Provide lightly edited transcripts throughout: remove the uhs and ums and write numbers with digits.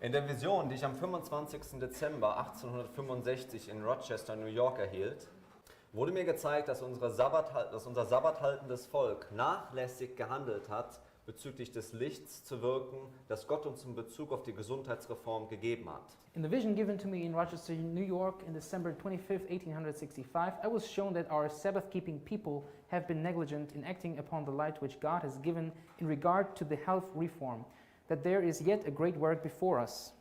In der Vision, die ich am 25. Dezember 1865 in Rochester, New York erhielt, wurde mir gezeigt, dass unser sabbathaltendes Volk nachlässig gehandelt hat, bezüglich des Lichts zu wirken, das Gott uns in Bezug auf die Gesundheitsreform gegeben hat. In the vision given to me in Rochester, New York, in December 25, 1865, I was shown that our Sabbath-keeping people have been negligent in acting upon the light which God has given in regard to the health reform, that there is yet a great work before us.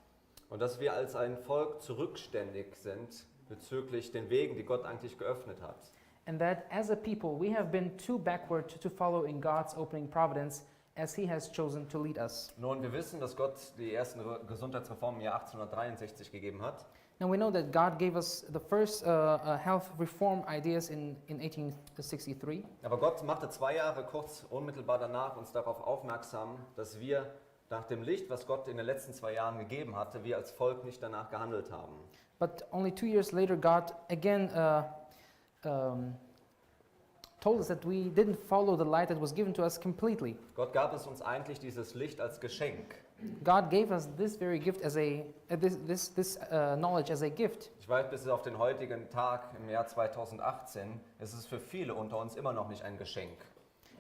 Und dass wir als ein Volk zurückständig sind bezüglich den Wegen, die Gott eigentlich geöffnet hat. And that as a people we have been too backward to follow in God's opening providence as He has chosen to lead us. Nun, wir wissen, dass Gott die ersten Gesundheitsreformen im Jahr 1863 gegeben hat. Now we know that God gave us the first health reform ideas in 1863. Aber Gott machte 2 Jahre kurz unmittelbar danach uns darauf aufmerksam, dass wir nach dem Licht, was Gott in den letzten 2 Jahren gegeben hatte, wir als Volk nicht danach gehandelt haben. But only 2 years later, God again told us that we didn't follow the light that was given to us completely. Gott gab es uns eigentlich dieses Licht als Geschenk. God gave us this very gift as knowledge as a gift. Ich weiß, bis auf den heutigen Tag im Jahr 2018 ist es für viele unter uns immer noch nicht ein Geschenk.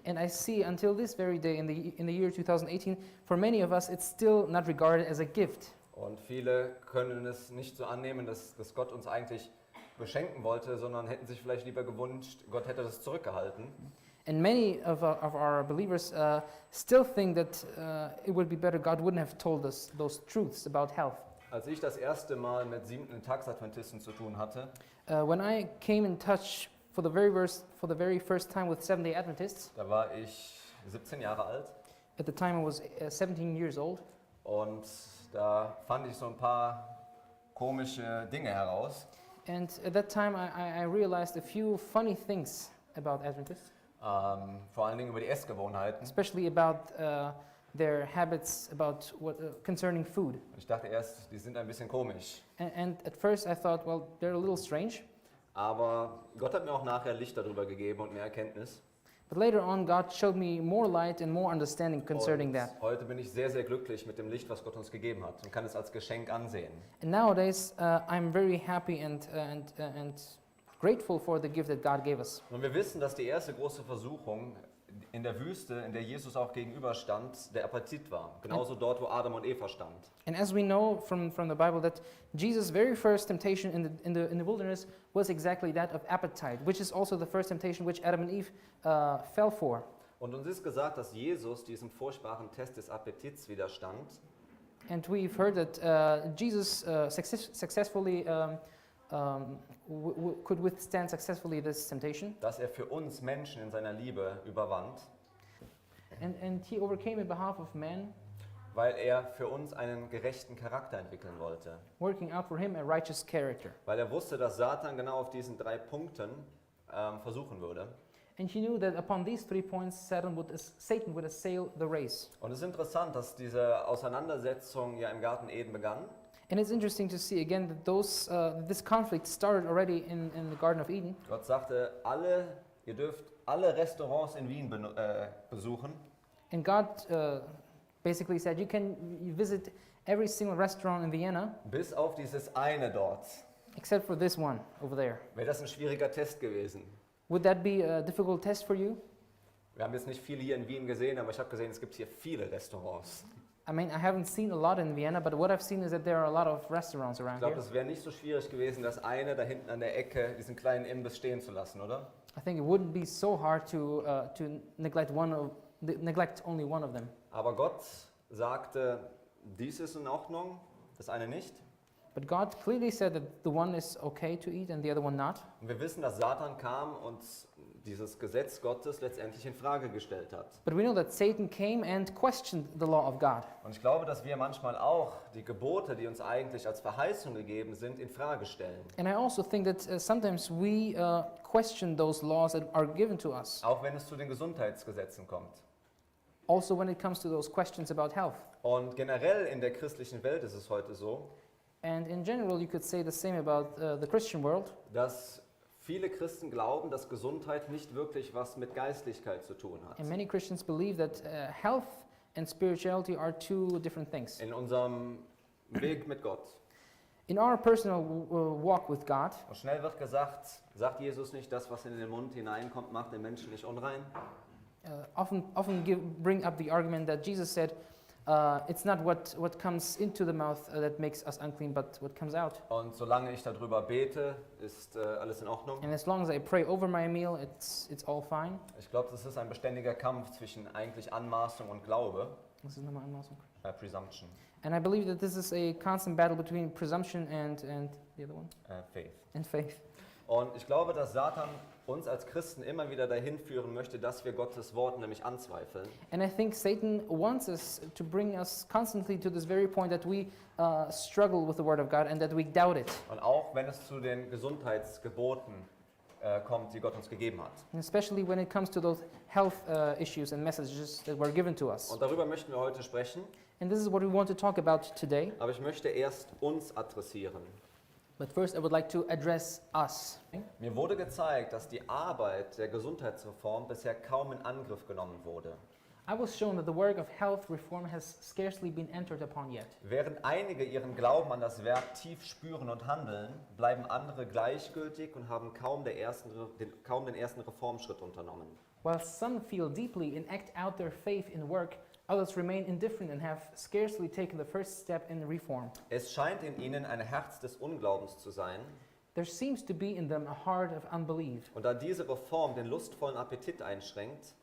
And I see until this very day in the year 2018, for many of us, it's still not regarded as a gift. Und viele können es nicht so annehmen, dass Gott uns eigentlich beschenken wollte, sondern hätten sich vielleicht lieber gewünscht, Gott hätte das zurückgehalten. And many of our believers still think that it would be better God wouldn't have told us those truths about health. Als ich das erste Mal mit 7. Tags-Adventisten zu tun hatte, When I came in touch for the very first time with Seventh-day Adventists, da war ich 17 Jahre alt at the time I was 17 years old, und da fand ich so ein paar komische Dinge heraus. and at that time I realized a few funny things about Adventists, Vor allen Dingen über die Essgewohnheiten. especially about their habits about concerning food. Ich dachte erst, die sind ein bisschen komisch. And at first I thought, well, they're a little strange. Aber Gott hat mir auch nachher Licht darüber gegeben und mehr Erkenntnis. But later on, God showed me more light and more understanding concerning Und that. heute bin ich sehr, sehr glücklich mit dem Licht, was Gott uns gegeben hat und kann es als Geschenk ansehen. And nowadays, I'm very happy and grateful for the gift that God gave us. Und wir wissen, dass die erste große Versuchung in der Wüste, in der Jesus auch gegenüberstand, der Appetit war. Genauso dort, wo Adam und Eva stand. And as we know from the Bible, that Jesus' very first temptation in the wilderness was exactly that of appetite, which is also the first temptation which Adam and Eve fell for. Und uns ist gesagt, dass Jesus diesem furchtbaren Test des Appetits widerstand. And we've heard that Jesus successfully could withstand successfully this temptation. Dass er für uns Menschen in seiner Liebe überwand, And he overcame in behalf of man, weil er für uns einen gerechten Charakter entwickeln wollte. working out for him a righteous character. Weil er wusste, dass Satan genau auf diesen 3 Punkten versuchen würde. And he knew that upon these 3 points, Satan would assail the race. Und es ist interessant, dass diese Auseinandersetzung ja im Garten Eden begann. And it's interesting to see again that this conflict started already in the Garden of Eden. Gott sagte, ihr dürft alle Restaurants in Wien besuchen, And God basically said, you visit every single restaurant in Vienna bis auf dieses eine dort. except for this one over there. Wäre das ein schwieriger Test gewesen? Would that be a difficult test for you? Wir haben jetzt nicht viele hier in Wien gesehen, aber ich habe gesehen, es gibt hier viele Restaurants. I mean, I haven't seen a lot in Vienna, but what I've seen is that there are a lot of restaurants Ich around glaube, here. es wäre nicht so schwierig gewesen, das eine da hinten an der Ecke, diesen kleinen Imbiss stehen zu lassen, oder? I think it wouldn't be so hard to neglect only one of them. Aber Gott sagte, dies ist in Ordnung, das eine nicht. But God clearly said that the one is okay to eat and the other one not. Und wir wissen, dass Satan kam und dieses Gesetz Gottes letztendlich in Frage gestellt hat. But we know that Satan came and questioned the law of God. Und ich glaube, dass wir manchmal auch die Gebote, die uns eigentlich als Verheißung gegeben sind, in Frage stellen. And I also think that sometimes we question those laws that are given to us. Auch wenn es zu den Gesundheitsgesetzen kommt. Also when it comes to those questions about health. Und generell in der christlichen Welt ist es heute so, And in general, you could say the same about the Christian world. dass viele Christen glauben, dass Gesundheit nicht wirklich was mit Geistlichkeit zu tun hat. And many Christians believe that health and spirituality are two different things. In unserem Weg mit Gott. In our personal walk with God, Und schnell wird gesagt, sagt Jesus nicht, das, was in den Mund hineinkommt, macht den Menschen nicht unrein? bring up the argument that Jesus said, it's not what comes into the mouth that makes us unclean, but what comes out. Und solange ich darüber bete, ist alles in Ordnung. And as long as I pray over my meal, it's all fine. Ich glaube, das ist ein beständiger Kampf zwischen eigentlich Anmaßung und Glaube. This is nochmal Anmaßung. Presumption. And I believe that this is a constant battle between presumption and the other one, Faith. and faith. Und ich glaube, dass Satan uns als Christen immer wieder dahin führen möchte, dass wir Gottes Wort nämlich anzweifeln. And I think Satan wants us to bring us constantly to this very point that we struggle with the Word of God and that we doubt it. Und auch wenn es zu den Gesundheitsgeboten kommt, die Gott uns gegeben hat. And especially when it comes to those health issues and messages that were given to us. Und darüber möchten wir heute sprechen. And this is what we want to talk about today. Aber ich möchte erst uns adressieren. But first I would like to address us. Mir wurde gezeigt, dass die Arbeit der Gesundheitsreform bisher kaum in Angriff genommen wurde. I was shown that the work of health reform has scarcely been entered upon yet. Während einige ihren Glauben an das Werk tief spüren und handeln, bleiben andere gleichgültig und haben kaum den ersten Reformschritt unternommen. While some feel deeply and act out their faith in work, others remain indifferent and have scarcely taken the first step in reform. Es scheint in ihnen ein Herz des Unglaubens zu sein. There seems to be in them a heart of unbelief. Und da diese Reform den lustvollen Appetit einschränkt,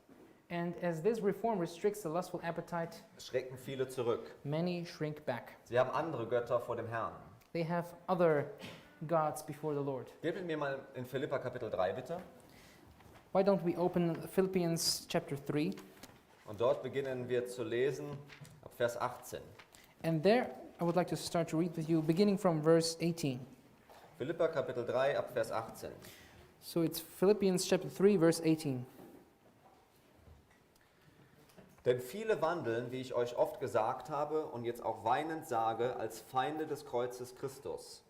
And as this reform restricts the lustful appetite, schrecken viele zurück. many shrink back. Sie haben andere Götter vor dem Herrn. They have other gods before the Lord. Geht mit mir mal in Philipper Kapitel 3 bitte. Why don't we open Philippians chapter 3? Und dort beginnen wir zu lesen ab Vers 18. And there I would like to start to read with you beginning from verse 18. Philipper Kapitel 3 ab Vers 18. So it's Philippians chapter 3 verse 18. Denn viele wandeln, wie ich euch oft gesagt habe und jetzt auch weinend sage, als Feinde des Kreuzes Christus.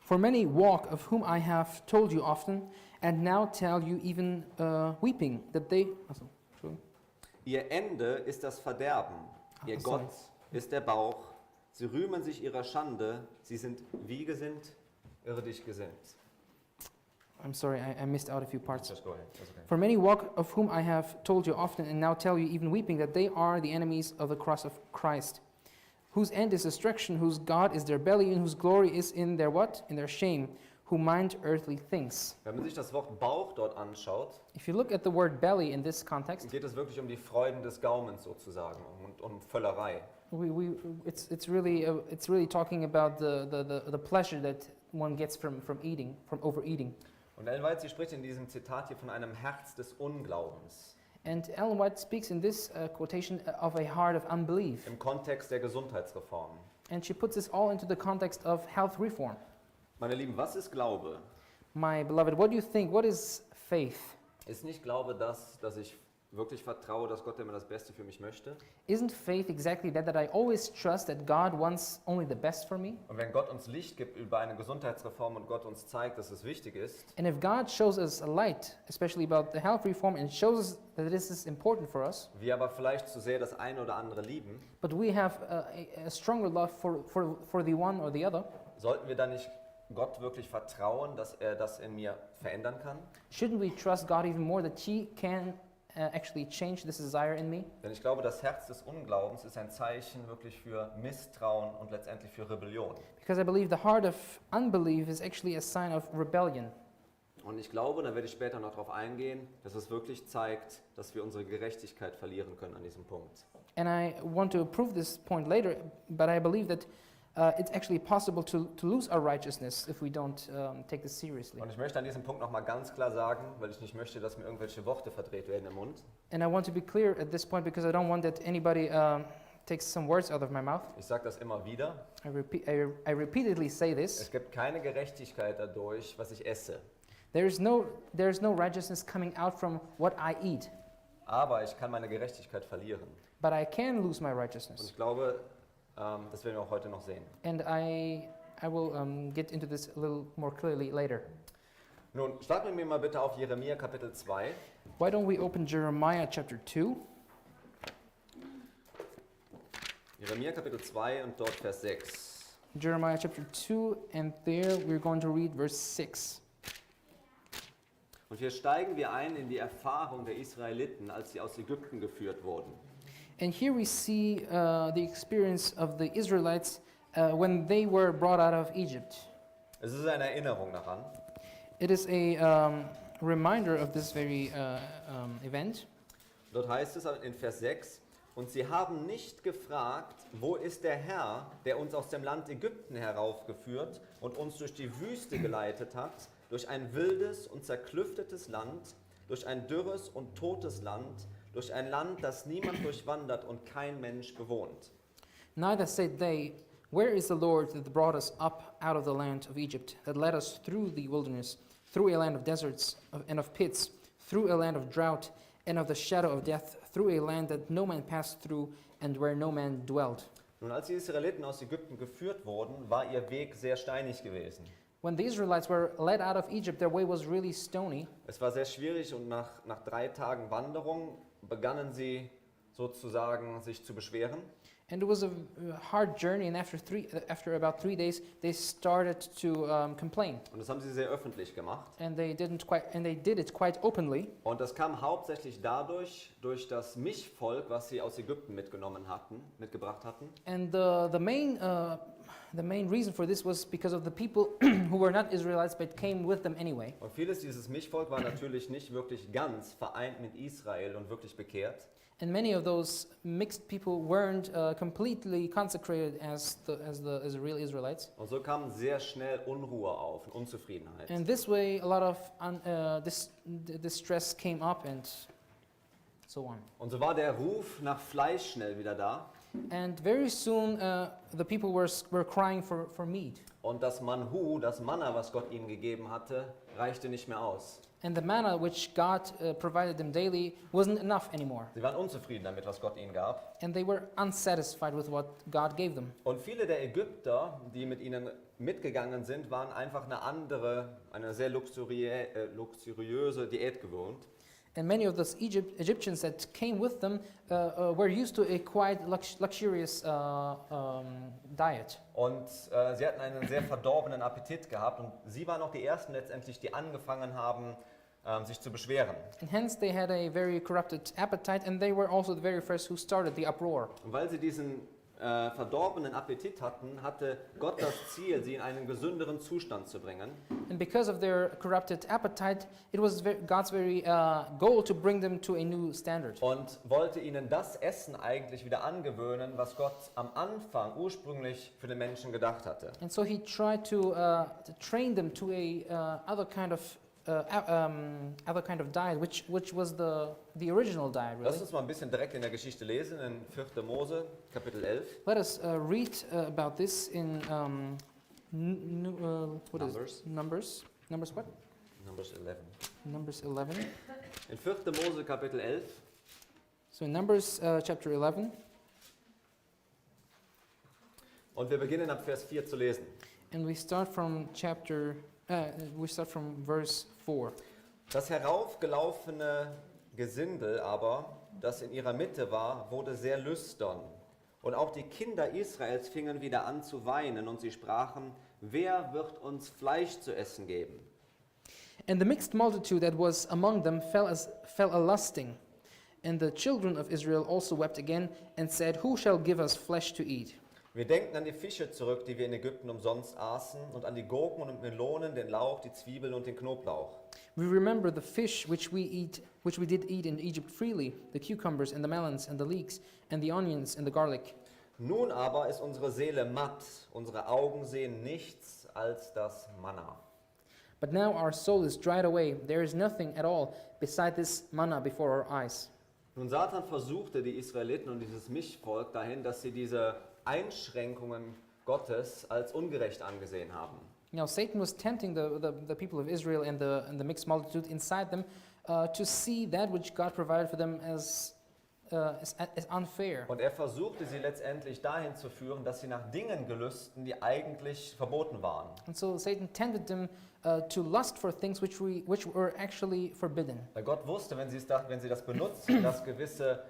For many walk, of whom I have told you often, and now tell you even weeping, that they... Ihr Ende ist das Verderben, ihr sorry. Gott ist der Bauch. Sie rühmen sich ihrer Schande, sie sind wie gesinnt, irdisch gesinnt. I'm sorry, I missed out a few parts. Just go ahead. That's okay. For many walk, of whom I have told you often, and now tell you even weeping, that they are the enemies of the cross of Christ, whose end is destruction, whose God is their belly, and whose glory is in their what? In their shame, who mind earthly things. Wenn man sich das Wort Bauch dort anschaut, If you look at the word belly in this context, geht es wirklich um die Freuden des Gaumens sozusagen und um Völlerei. it's really talking about the pleasure that one gets from eating, from overeating. Und Ellen White, sie spricht in diesem Zitat hier von einem Herz des Unglaubens And Ellen White speaks in this quotation of a heart of unbelief. im Kontext der Gesundheitsreform. And she puts this all into the context of health reform. Meine Lieben, was ist Glaube? My beloved, what do you think? What is faith? Ist nicht Glaube das, dass ich wirklich vertraue, dass Gott immer das Beste für mich möchte? Isn't faith exactly that I always trust that God wants only the best for me? Und wenn Gott uns Licht gibt über eine Gesundheitsreform und Gott uns zeigt, dass es wichtig ist, And if God shows us a light, especially about the health reform, and shows us that this is important for us, wir aber vielleicht zu sehr das eine oder andere lieben, but we have a stronger love for the one or the other, sollten wir dann nicht Gott wirklich vertrauen, dass er das in mir verändern kann? shouldn't we trust God even more that He can actually change this desire in me? Denn ich glaube, das Herz des Unglaubens ist ein Zeichen wirklich für Misstrauen und letztendlich für Rebellion. Because I believe the heart of unbelief is actually a sign of rebellion. Und ich glaube, da werde ich später noch darauf eingehen, dass es wirklich zeigt, dass wir unsere Gerechtigkeit verlieren können an diesem Punkt. And I want to prove this point later, but I believe that it's actually possible to lose our righteousness if we don't take this seriously. Und ich möchte an diesem Punkt nochmal ganz klar sagen, weil ich nicht möchte, dass mir irgendwelche Worte verdreht werden im Mund. And I want to be clear at this point because I don't want that anybody takes some words out of my mouth. Ich sage das immer wieder. I repeatedly say Es this. gibt keine Gerechtigkeit dadurch, was ich esse. There's no righteousness coming out from what I eat, Aber ich kann meine Gerechtigkeit verlieren. but I can lose my Und righteousness. ich glaube, das werden wir auch heute noch sehen. And I will get into this a little more clearly later. Nun, starten wir mir mal bitte auf Jeremia Kapitel 2. Why don't we open Jeremiah chapter 2? Jeremia Kapitel 2 und dort Vers 6. Jeremiah chapter 2, and there we're going to read verse 6. Und hier steigen wir ein in die Erfahrung der Israeliten, als sie aus Ägypten geführt wurden. And here we see the experience of the Israelites when they were brought out of Egypt. Es ist eine Erinnerung daran. It is a reminder of this very event. Dort heißt es in Vers 6, und sie haben nicht gefragt, wo ist der Herr, der uns aus dem Land Ägypten heraufgeführt und uns durch die Wüste geleitet hat, durch ein wildes und zerklüftetes Land, durch ein dürres und totes Land, durch ein Land, das niemand durchwandert und kein Mensch bewohnt. Neither said they, where is the Lord that brought us up out of the land of Egypt, that led us through the wilderness, through a land of deserts and of pits, through a land of drought and of the shadow of death, through a land that no man passed through and where no man dwelt. Nun, als die Israeliten aus Ägypten geführt wurden, war ihr Weg sehr steinig gewesen. When the Israelites were led out of Egypt, their way was really stony. Es war sehr schwierig und nach 3 Tagen Wanderung begannen sie sozusagen sich zu beschweren. And it was a hard journey, and after about 3 days, they started to complain. Und das haben sie sehr öffentlich gemacht. And they did it quite openly. Und das kam hauptsächlich durch das Mischvolk, was sie aus Ägypten mitgebracht hatten. And the main reason for this was because of the people who were not Israelites but came with them anyway. Und vieles dieses Mischvolk war natürlich nicht wirklich ganz vereint mit Israel und wirklich bekehrt. And many of those mixed people weren't completely consecrated as real Israelites. Und so kam sehr schnell Unruhe auf und Unzufriedenheit. And this way, a lot of distress came up and so on. Und so war der Ruf nach Fleisch schnell wieder da. And very soon, the people were crying for meat. Und das Manhu, das Manna, was Gott ihnen gegeben hatte, reichte nicht mehr aus. And the manna which God provided them daily wasn't enough anymore. Sie waren unzufrieden damit, was Gott ihnen gab. And they were unsatisfied with what God gave them. Und viele der Ägypter, die mit ihnen mitgegangen sind, waren einfach eine sehr luxuriöse Diät gewohnt. And many of those Egyptians that came with them were used to a quite luxurious diet. Und sie hatten einen sehr verdorbenen Appetit gehabt. Und sie waren auch die Ersten letztendlich, die angefangen haben, sich zu beschweren. And hence they had a very corrupted appetite, and they were also the very first who started the uproar. Und weil sie diesen verdorbenen Appetit hatten, hatte Gott das Ziel, sie in einen gesünderen Zustand zu bringen. And because of their corrupted appetite, it was God's very goal to bring them to a new standard. Und wollte ihnen das Essen eigentlich wieder angewöhnen, was Gott am Anfang ursprünglich für den Menschen gedacht hatte. And so he tried to train them to a other kind of diet, which was the original diet, really. Lass uns mal ein bisschen direkt in der Geschichte lesen, in 4. Mose, Kapitel 11. Let us read about this in what is Numbers. it? Numbers what? Numbers 11. Numbers 11. In 4. Mose, Kapitel 11. So in Numbers chapter 11, Und wir beginnen ab Vers 4 zu lesen. and we start from verse 4. Das heraufgelaufene Gesindel aber, das in ihrer Mitte war, wurde sehr lüstern. Und auch die Kinder Israels fingen wieder an zu weinen und sie sprachen, wer wird uns Fleisch zu essen geben? And the mixed multitude that was among them fell a lusting. And the children of Israel also wept again and said, who shall give us flesh to eat? Wir denken an die Fische zurück, die wir in Ägypten umsonst aßen, und an die Gurken und Melonen, den Lauch, die Zwiebeln und den Knoblauch. We remember the fish which we did eat in Egypt freely, the cucumbers and the melons and the leeks and the onions and the garlic. Nun aber ist unsere Seele matt, unsere Augen sehen nichts als das Manna. But now our soul is dried away. There is nothing at all beside this manna before our eyes. Nun, Satan versuchte die Israeliten und dieses Mischvolk dahin, dass sie diese Einschränkungen Gottes als ungerecht angesehen haben. Now Satan was tempting the people of Israel and the mixed multitude inside them to see that which God provided for them as unfair. Und er versuchte sie letztendlich dahin zu führen, dass sie nach Dingen gelüsten, die eigentlich verboten waren. And so Satan tempted them to lust for things which were actually forbidden. Weil Gott wusste, wenn sie das benutzen, dass gewisse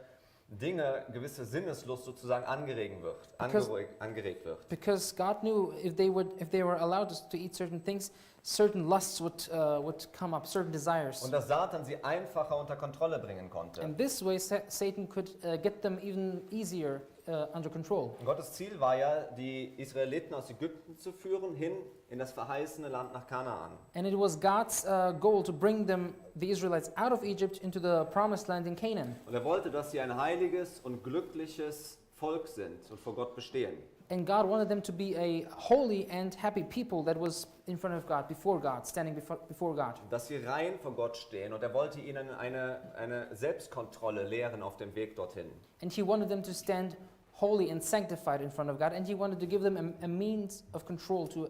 Dinge, gewisse Sinneslust sozusagen angeregt wird. Because God knew if they were allowed to eat certain things, certain lusts would come up, certain desires. Und dass Satan sie einfacher unter Kontrolle bringen konnte. And this way Satan could get them even easier under control. Und Gottes Ziel war ja, die Israeliten aus Ägypten zu führen, hin in das verheißene Land nach Kanaan. And it was God's goal to bring the Israelites out of Egypt into the promised land in Canaan. Und er wollte, dass sie ein heiliges und glückliches Volk sind und vor Gott bestehen. And God wanted them to be a holy and happy people that was in front of God, before God, standing before God. Dass sie rein vor Gott stehen, und er wollte ihnen eine Selbstkontrolle lehren auf dem Weg dorthin. And He wanted them to stand holy and sanctified in front of God, and He wanted to give them a means of control to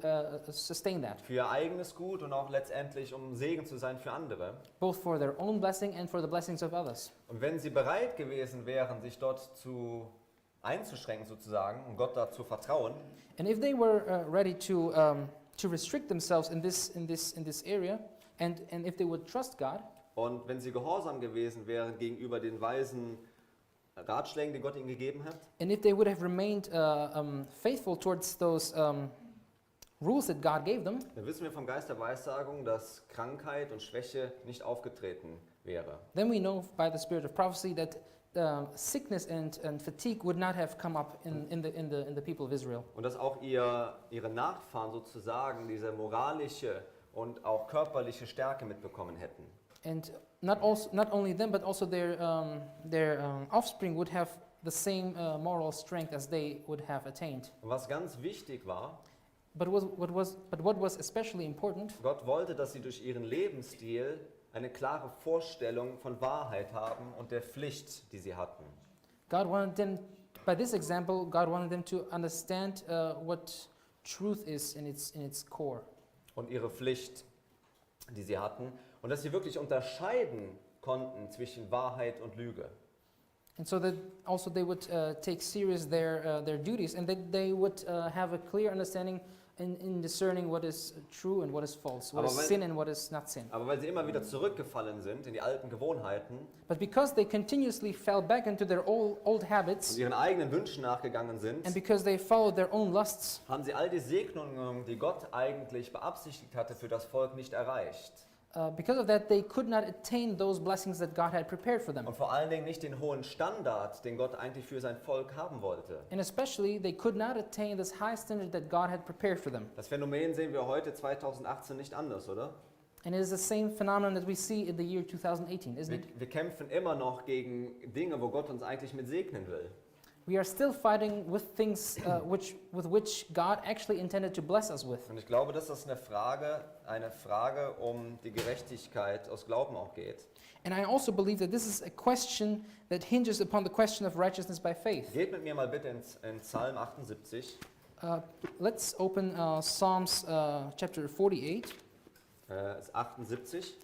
sustain that. Für ihr eigenes Gut und auch letztendlich, um Segen zu sein für andere. Both for their own blessing and for the blessings of others. Und wenn sie bereit gewesen wären, sich dort einzuschränken sozusagen, um Gott da zu vertrauen, And if they were ready to restrict themselves in this area, and if they would trust God, und wenn sie gehorsam gewesen wären gegenüber den weisen Ratschlägen, die Gott ihnen gegeben hat, and if they would have remained faithful towards those rules that God gave them, dann wissen wir vom Geist der Weissagung, dass Krankheit und Schwäche nicht aufgetreten wäre. then we know by the spirit of prophecy that sickness and fatigue would not have come up in the people of Israel. Und dass auch ihre Nachfahren sozusagen diese moralische und auch körperliche Stärke mitbekommen hätten. And not only them, but also their offspring would have the same moral strength as they would have attained. Und was ganz wichtig war, But what was especially important, Gott wollte, dass sie durch ihren Lebensstil eine klare Vorstellung von Wahrheit haben und der Pflicht, die sie hatten. God wanted them, by this example, God wanted them to understand what truth is in its core. Und ihre Pflicht, die sie hatten. Und dass sie wirklich unterscheiden konnten zwischen Wahrheit und Lüge. And so that also they would take serious their duties, and that they would have a clear understanding in discerning what is true and what is false, what is sin and what is not sin. Aber weil sie immer wieder zurückgefallen sind in die alten Gewohnheiten But because they continuously fell back into their old habits, und ihren eigenen Wünschen nachgegangen sind, and because they followed their own lusts, haben sie all die Segnungen, die Gott eigentlich beabsichtigt hatte, für das Volk nicht erreicht. because of that, they could not attain those blessings that God had prepared for them. Und vor allen Dingen nicht den hohen Standard, den Gott eigentlich für sein Volk haben wollte. And especially, they could not attain this high standard that God had prepared for them. Das Phänomen sehen wir heute 2018 nicht anders, oder? And it is the same phenomenon that we see in the year 2018, isn't it? Wir kämpfen immer noch gegen Dinge, wo Gott uns eigentlich mit segnen will. We are still fighting with things with which God actually intended to bless us with. Und ich glaube, dass das eine Frage um die Gerechtigkeit aus Glauben auch geht. And I also believe that this is a question that hinges upon the question of righteousness by faith. Geht mit mir mal bitte in Psalm 78. Let's open Psalms chapter 48. 78.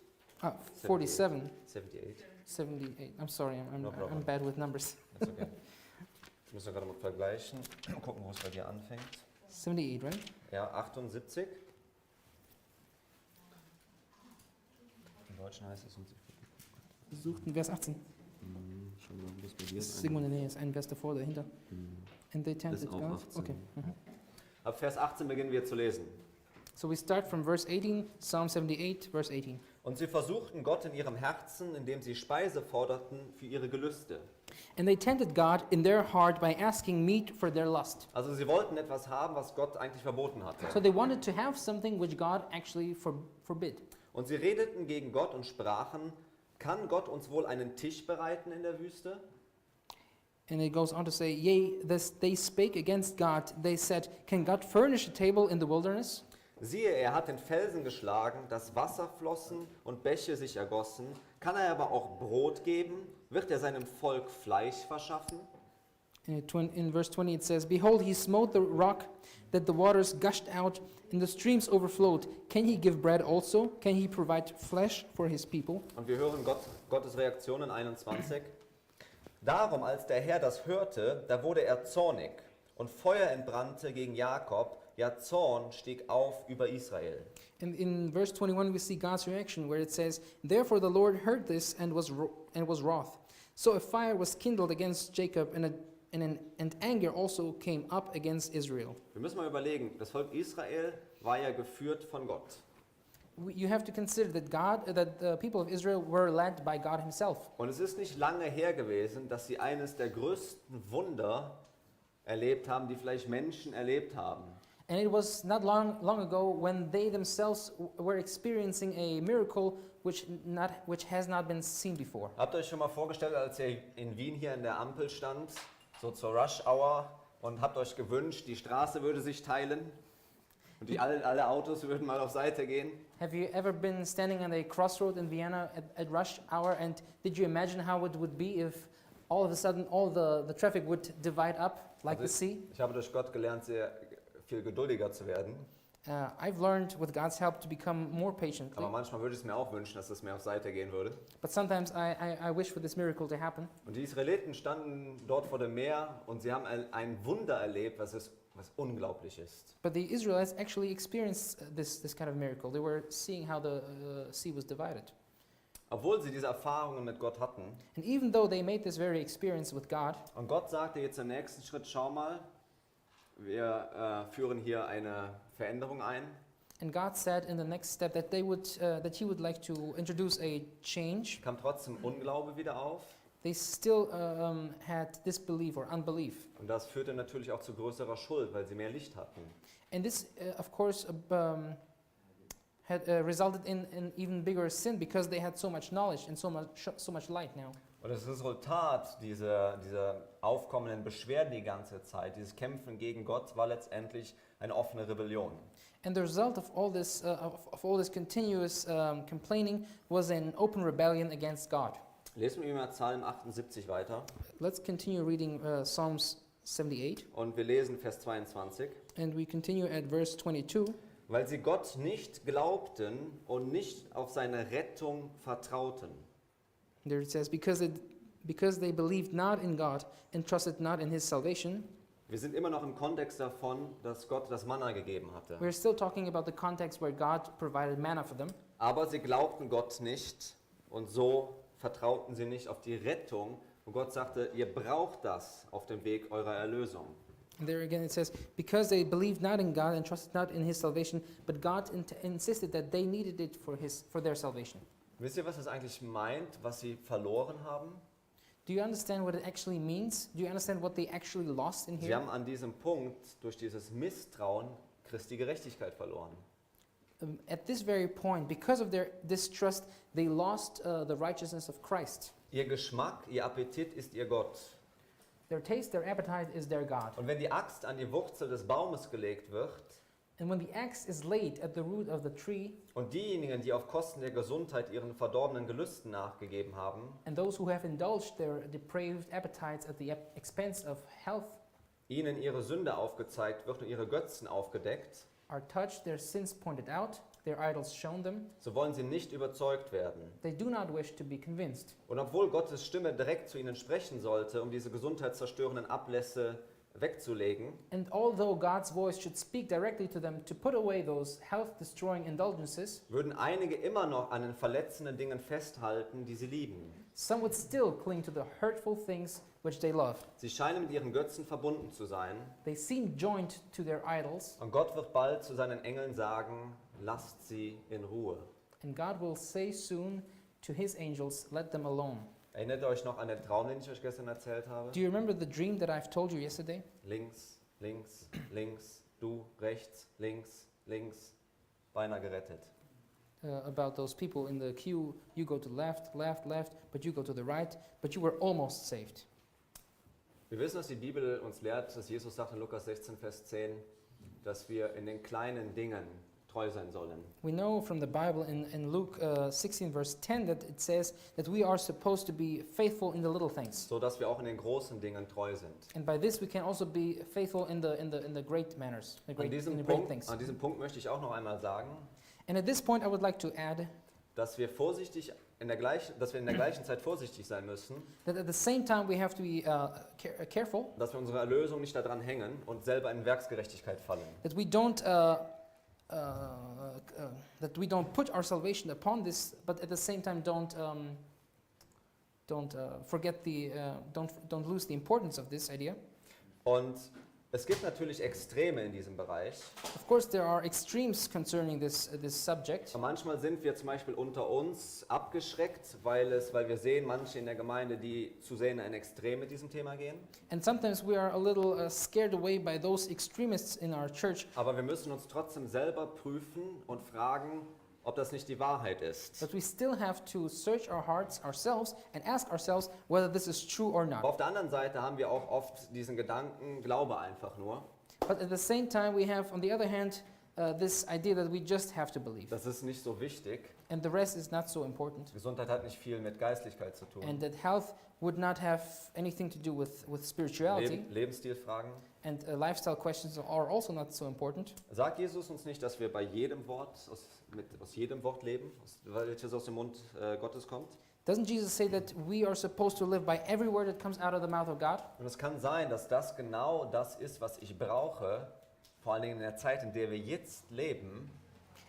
47. 78. 78. I'm sorry, No problem. I'm bad with numbers. That's okay. Das müssen wir gerade mal vergleichen. Gucken, wo es bei dir anfängt. 78, right? Ja, 78. Im Deutschen heißt es Wir suchten Vers 18. Schon mal, was bei dir Das ist irgendwo in der Nähe, ist ein Vers davor, dahinter. And they Das tempted ist auch God. 18. Okay. Ab Vers 18 beginnen wir zu lesen. So we start from verse 18, Psalm 78, verse 18. Und sie versuchten Gott in ihrem Herzen, indem sie Speise forderten für ihre Gelüste. And they tempted God in their heart by asking meat for their lust. Also sie wollten etwas haben, was Gott eigentlich verboten hatte. So they wanted to have something which God actually forbid. Und sie redeten gegen Gott und sprachen, kann Gott uns wohl einen Tisch bereiten in der Wüste? And it goes on to say, yea, they spake against God. They said, can God furnish a table in the wilderness? Siehe, er hat den Felsen geschlagen, dass Wasser flossen und Bäche sich ergossen. Kann er aber auch Brot geben? Wird er seinem Volk Fleisch verschaffen? In verse 20 it says, behold, he smote the rock that the waters gushed out and the streams overflowed. Can he give bread also? Can he provide flesh for his people? Und wir hören Gottes Reaktion in 21. Darum, als der Herr das hörte, da wurde er zornig und Feuer entbrannte gegen Jakob. Ja, Zorn stieg auf über Israel. And in verse 21 we see God's reaction where it says, therefore the Lord heard this and was wroth. So a fire was kindled against Jacob, and anger also came up against Israel. Wir müssen mal überlegen, das Volk Israel war ja geführt von Gott. You have to consider that the people of Israel were led by God Himself. Und es ist nicht lange her gewesen, dass sie eines der größten Wunder erlebt haben, die vielleicht Menschen erlebt haben. And it was not long ago when they themselves were experiencing a miracle which has not been seen before. Habt ihr euch schon mal vorgestellt, als ihr in Wien hier in der Ampel stand, so zur Rush Hour, und habt euch gewünscht, die Straße würde sich teilen und alle Autos würden mal auf Seite gehen? Have you ever been standing on a crossroad in Vienna at rush hour, and did you imagine how it would be if all of a sudden all the traffic would divide up like the sea? Ich habe durch Gott gelernt, sehr viel geduldiger zu werden. I've learned with God's help to become more patient. Aber manchmal würde ich es mir auch wünschen, dass es mehr auf Seite gehen würde. But sometimes I wish for this miracle to happen. Und die Israeliten standen dort vor dem Meer und sie haben ein Wunder erlebt, was unglaublich ist. But the Israelites actually experienced this kind of miracle. They were seeing how the sea was divided. Obwohl sie diese Erfahrungen mit Gott hatten. And even though they made this very experience with God. Und Gott sagte jetzt im nächsten Schritt, schau mal, wir führen hier eine Veränderung ein. And God said in the next step that He would like to introduce a change. Kam trotzdem Unglaube wieder auf. They still had disbelief or unbelief. Und das führte natürlich auch zu größerer Schuld, weil sie mehr Licht hatten. And this, of course, had resulted in even bigger sin because they had so much knowledge and so much light now. Und das Resultat dieser aufkommenden Beschwerden die ganze Zeit, dieses Kämpfen gegen Gott, war letztendlich eine offene Rebellion. And the result of all this continuous complaining was an open rebellion against God. Lesen wir mal Psalm 78 weiter. Let's continue reading Psalms 78. Und wir lesen Vers 22. And we continue at verse 22. Weil sie Gott nicht glaubten und nicht auf seine Rettung vertrauten. There it says, because they believed not in God and trusted not in His salvation. Wir sind immer noch im Kontext davon, dass Gott das Manna gegeben hatte. We're still talking about the context where God provided manna for them. Aber sie glaubten Gott nicht und so vertrauten sie nicht auf die Rettung. Und Gott sagte, ihr braucht das auf dem Weg eurer Erlösung. And there again it says, because they believed not in God and trusted not in His salvation, but God insisted that they needed it for their salvation. Wisst ihr, was das eigentlich meint, was sie verloren haben? Do you understand what it actually means? Do you understand what they actually lost in Sie here? haben an diesem Punkt durch dieses Misstrauen Christi Gerechtigkeit verloren. At this very point, because of their distrust, they lost the righteousness of Christ. Ihr Geschmack, ihr Appetit ist ihr Gott. Their taste, their appetite is their God. Und wenn die Axt an die Wurzel des Baumes gelegt wird And when the axe is laid at the root of the tree, und diejenigen, die auf Kosten der Gesundheit ihren verdorbenen Gelüsten nachgegeben haben, and those who have indulged their depraved appetites at the expense of health, ihnen ihre Sünde aufgezeigt wird und ihre Götzen aufgedeckt, are touched, their sins pointed out, their idols shown them, so wollen sie nicht überzeugt werden. they do not wish to be convinced. Und obwohl Gottes Stimme direkt zu ihnen sprechen sollte, um diese gesundheitszerstörenden Ablässe wegzulegen, And although God's voice should speak directly to them to put away those health-destroying indulgences, würden einige immer noch an den verletzenden Dingen festhalten, die sie lieben. some would still cling to the hurtful things which they love. Sie scheinen mit ihren Götzen verbunden zu sein They seem joined to their idols, und Gott wird bald zu seinen Engeln sagen, lasst sie in Ruhe. and God will say soon to His angels, let them alone. Erinnert ihr euch noch an den Traum, den ich euch gestern erzählt habe? Do you remember the dream that I've told you yesterday? Links, links, links, du rechts, links, links, beinahe gerettet. About those people in the queue, you go to left, left, left, but you go to the right, but you were almost saved. Wir wissen, dass die Bibel uns lehrt, dass Jesus sagt in Lukas 16, Vers 10, dass wir in den kleinen Dingen treu sein sollen. We know from the Bible in Luke 16 verse 10 that it says that we are supposed to be faithful in the little things. So dass wir auch in den großen Dingen treu sind. And by this we can also be faithful in the great manners, in the great things. An diesem Punkt möchte ich auch noch einmal sagen, And at this point I would like to add dass wir in der gleichen Zeit vorsichtig sein müssen, that at the same time we have to be careful dass wir unsere Erlösung nicht daran hängen und selber in Werksgerechtigkeit fallen. that we don't put our salvation upon this, but at the same time don't don't lose the importance of this idea. Und es gibt natürlich Extreme in diesem Bereich. Of course, there are extremes concerning this subject. Manchmal sind wir zum Beispiel unter uns abgeschreckt, weil wir sehen, manche in der Gemeinde, die zu sehr in ein Extrem mit diesem Thema gehen. And sometimes we are a little scared away by those extremists in our church. Aber wir müssen uns trotzdem selber prüfen und fragen, ob das nicht die Wahrheit ist. But we still have to search our hearts ourselves and ask ourselves whether this is true or Aber not. auf der anderen Seite haben wir auch oft diesen Gedanken, glaube einfach nur. But at the same time, we have, on the other hand, this idea that we just have to believe. Das ist nicht so wichtig. And the rest is not so important. Gesundheit hat nicht viel mit Geistlichkeit zu tun. And that health would not have anything to do with spirituality. Lebensstilfragen. And lifestyle questions are also not so important. Sagt Jesus uns nicht, dass wir bei jedem Wort, aus jedem Wort leben, welches aus dem Mund Gottes kommt? Doesn't Jesus say that we are supposed to live by every word that comes out of the mouth of God? Und es kann sein, dass das genau das ist, was ich brauche, vor allen Dingen in der Zeit, in der wir jetzt leben,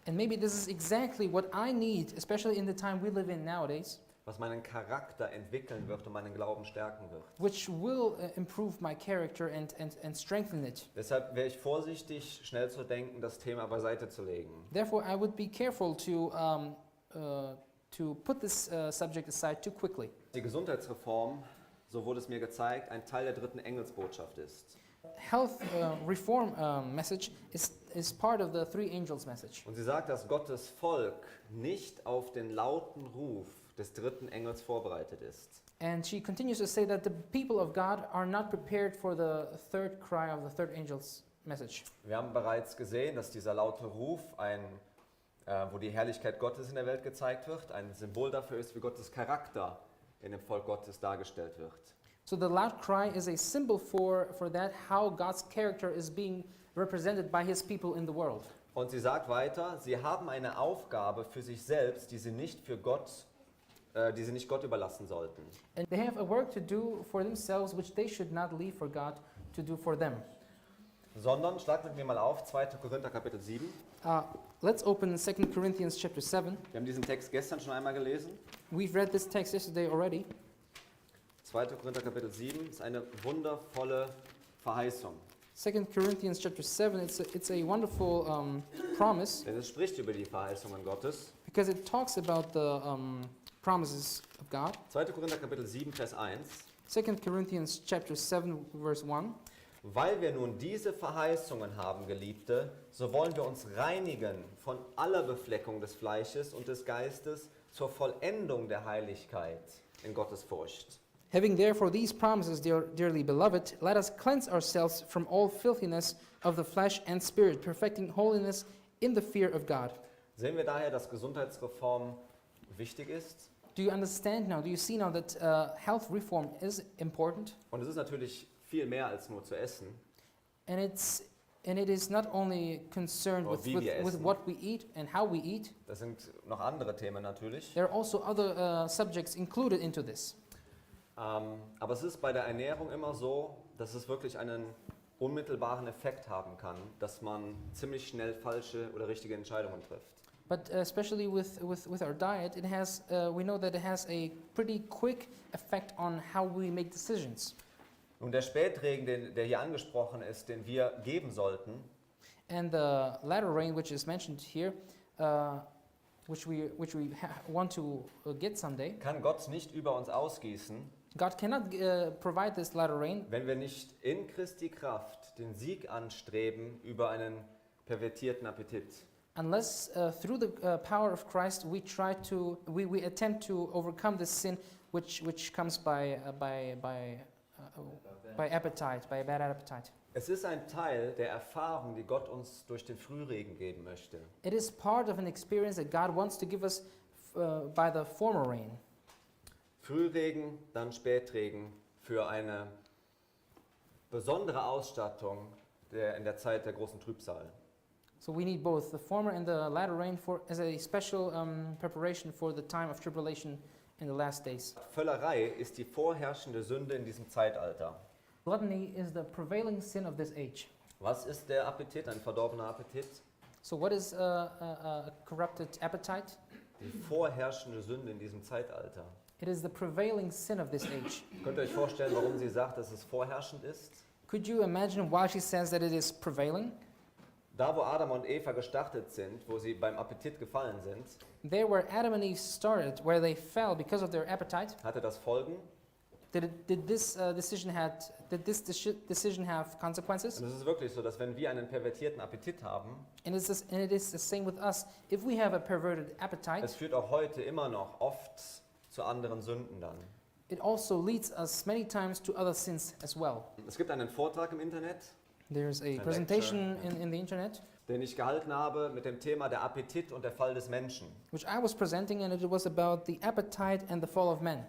And maybe this is exactly what I need, especially in the time we live in nowadays, was meinen Charakter entwickeln wird und meinen Glauben stärken wird. which will improve my character and strengthen it. Deshalb wäre ich vorsichtig, schnell zu denken, das Thema beiseite zu legen. Therefore, I would be careful to put this subject aside too quickly. Die Gesundheitsreform, so wurde es mir gezeigt, ein Teil der dritten Engelsbotschaft ist. Health reform message is part of the three angels message. Und sie sagt, dass Gottes Volk nicht auf den lauten Ruf des dritten Engels vorbereitet ist. And she continues to say that the people of God are not prepared for the third cry of the third angel's message. Wir haben bereits gesehen, dass dieser laute Ruf, wo die Herrlichkeit Gottes in der Welt gezeigt wird, ein Symbol dafür ist, wie Gottes Charakter in dem Volk Gottes dargestellt wird. So the loud cry is a symbol for that, how God's character is being represented by his people in the world. Und sie sagt weiter, sie haben eine Aufgabe für sich selbst, die sie nicht Gott überlassen sollten. And they have a work to do for themselves which they should not leave for God to do for them. Sondern, schlag mit mir mal auf, 2. Korinther Kapitel 7. Let's open 2 Corinthians chapter 7. Wir haben diesen Text gestern schon einmal gelesen. We've read this text yesterday already. 2. Korinther Kapitel 7 ist eine wundervolle Verheißung. 2 Corinthians chapter 7, it's a wonderful promise Denn es spricht über die Verheißungen Gottes. because it talks about the promises of God. 2. Korinther Kapitel 7, Vers 1. 2 Corinthians chapter 7, verse 1. Weil wir nun diese Verheißungen haben, Geliebte, so wollen wir uns reinigen von aller Befleckung des Fleisches und des Geistes zur Vollendung der Heiligkeit in Gottes Furcht. Having therefore these promises, dearly beloved, let us cleanse ourselves from all filthiness of the flesh and spirit, perfecting holiness in the fear of God. Sehen wir daher, dass Gesundheitsreform wichtig ist? Do you understand now? Do you see now that health reform is important? Und es ist natürlich viel mehr als nur zu essen. And it is not only concerned Or wie wir with essen. what we eat and how we eat. Das sind noch andere Themen natürlich. There are also other subjects included into this. Aber es ist bei der Ernährung immer so, dass es wirklich einen unmittelbaren Effekt haben kann, dass man ziemlich schnell falsche oder richtige Entscheidungen trifft. But especially with our diet, it has we know that it has a pretty quick effect on how we make decisions. Nun, der Spätregen, der hier angesprochen ist, den wir geben sollten, And the latter rain, which is mentioned here, which we want to get someday, kann Gott nicht über uns ausgießen, God cannot provide this latter rain wenn wir nicht in Christi Kraft den Sieg anstreben über einen pervertierten Appetit. unless through the power of Christ we attempt to overcome this sin which comes by appetite, by a bad appetite. Es ist ein Teil der Erfahrung, die Gott uns durch den Frühregen geben möchte. It is part of an experience that God wants to give us by the former rain. Frühregen, dann Spätregen für eine besondere Ausstattung in der Zeit der großen Trübsal. So we need both the former and the latter rain as a special preparation for the time of tribulation in the last days. Völlerei ist die vorherrschende Sünde in diesem Zeitalter. Gluttony is the prevailing sin of this age. Was ist der Appetit, ein verdorbener Appetit? So what is a corrupted appetite? Die vorherrschende Sünde in diesem Zeitalter. It is the prevailing sin of this age. Könnt ihr euch vorstellen, warum sie sagt, dass es vorherrschend ist? Could you imagine why she says that it is prevailing? Da, wo Adam und Eva gestartet sind, wo sie beim Appetit gefallen sind, There where Adam and Eve started, where they fell because of their appetite, hatte das Folgen. did this decision have consequences? Und es ist wirklich so, dass wenn wir einen pervertierten Appetit haben, And it is the same with us. If we have a perverted appetite, es führt auch heute immer noch oft zu anderen Sünden dann. it also leads us many times to other sins as well. Es gibt einen Vortrag im Internet, There's a A presentation lecture, in the internet den ich gehalten habe mit dem Thema der Appetit und der Fall des Menschen. which I was presenting, and it was about the appetite and the fall of man.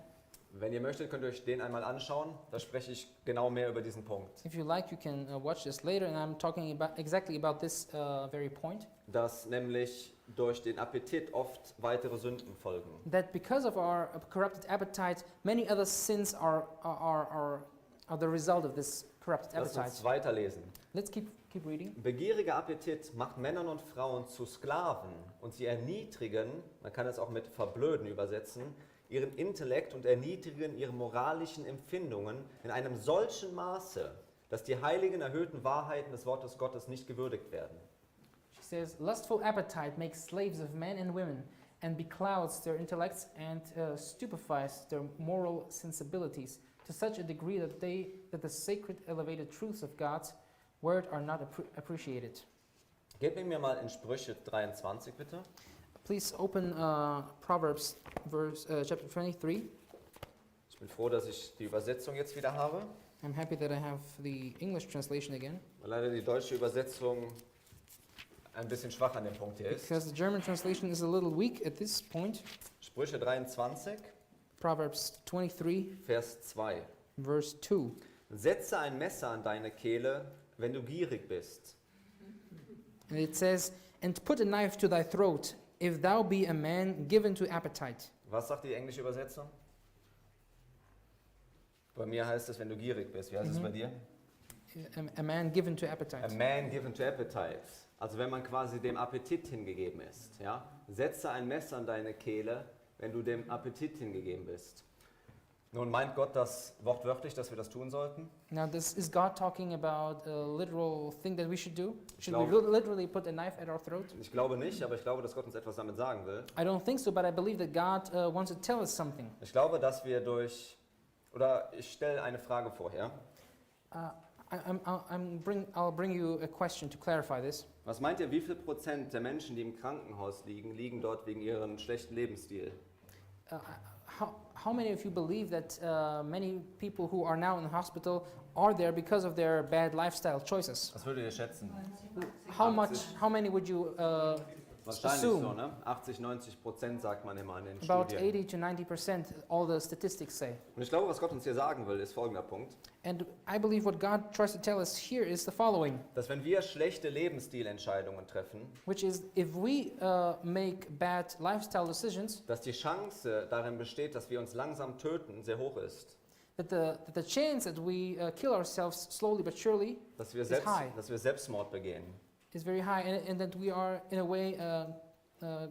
Wenn ihr möchtet, könnt ihr euch den einmal anschauen. Da spreche ich genau mehr über diesen Punkt. If you like, you can watch this later, and I'm talking exactly about this very point. Dass nämlich durch den Appetit oft weitere Sünden folgen. That because of our corrupted appetite, many other sins are the result of this corrupted Lasst appetite. uns weiterlesen. Let's keep reading. Begieriger Appetit macht Männern und Frauen zu Sklaven und sie erniedrigen, man kann es auch mit verblöden übersetzen, ihren Intellekt und erniedrigen ihre moralischen Empfindungen in einem solchen Maße, dass die heiligen, erhöhten Wahrheiten des Wortes Gottes nicht gewürdigt werden. She says, lustful appetite makes slaves of men and women and beclouds their intellects and stupefies their moral sensibilities to such a degree that the sacred elevated truths of God's word are not appreciated. Geht mit mir mal in Sprüche 23 bitte. Please open Proverbs chapter 23. Ich bin froh, dass ich die Übersetzung jetzt wieder habe, I'm happy that I have the English translation again, weil leider die deutsche Übersetzung ein bisschen schwach an dem Punkt hier ist. because the German translation is a little weak at this point. Sprüche 23, Proverbs 23, Vers 2. verse 2. Setze ein Messer an deine Kehle, wenn du gierig bist. And it says, and put a knife to thy throat, if thou be a man given to appetite. Was sagt die englische Übersetzung? Bei mir heißt es, wenn du gierig bist. Wie heißt es bei dir? A man given to A appetite. man given to appetite. Also wenn man quasi dem Appetit hingegeben ist. Ja? Setze ein Messer an deine Kehle, wenn du dem Appetit hingegeben bist. Nun meint Gott das wortwörtlich, dass wir das tun sollten? Now, is God talking about a literal thing that we should do? Should we glaube- literally put a knife at our throat? Ich glaube nicht, aber ich glaube, dass Gott uns etwas damit sagen will. I don't think so, but I believe that God wants to tell us something. Ich glaube, dass wir ich stelle eine Frage vorher. I'll bring you a question to clarify this. Was meint ihr, wie viel Prozent der Menschen, die im Krankenhaus liegen, liegen dort wegen ihrem schlechten Lebensstil? How many of you believe that many people who are now in the hospital are there because of their bad lifestyle choices? Was würdet ihr schätzen? How many would you Wahrscheinlich assume? so, ne? 80-90% sagt man immer in den About Studien. 80 to 90%, all the statistics say. Und ich glaube, was Gott uns hier sagen will, ist folgender Punkt. And I believe what God tries to tell us here is the following, Dass wenn wir schlechte Lebensstilentscheidungen treffen, which is if we make bad lifestyle decisions, dass die Chance darin besteht, dass wir uns langsam töten, sehr hoch ist. that the chance that we kill ourselves slowly but surely Dass wir, Ist high. dass wir Selbstmord begehen. is very high, and that we are in a way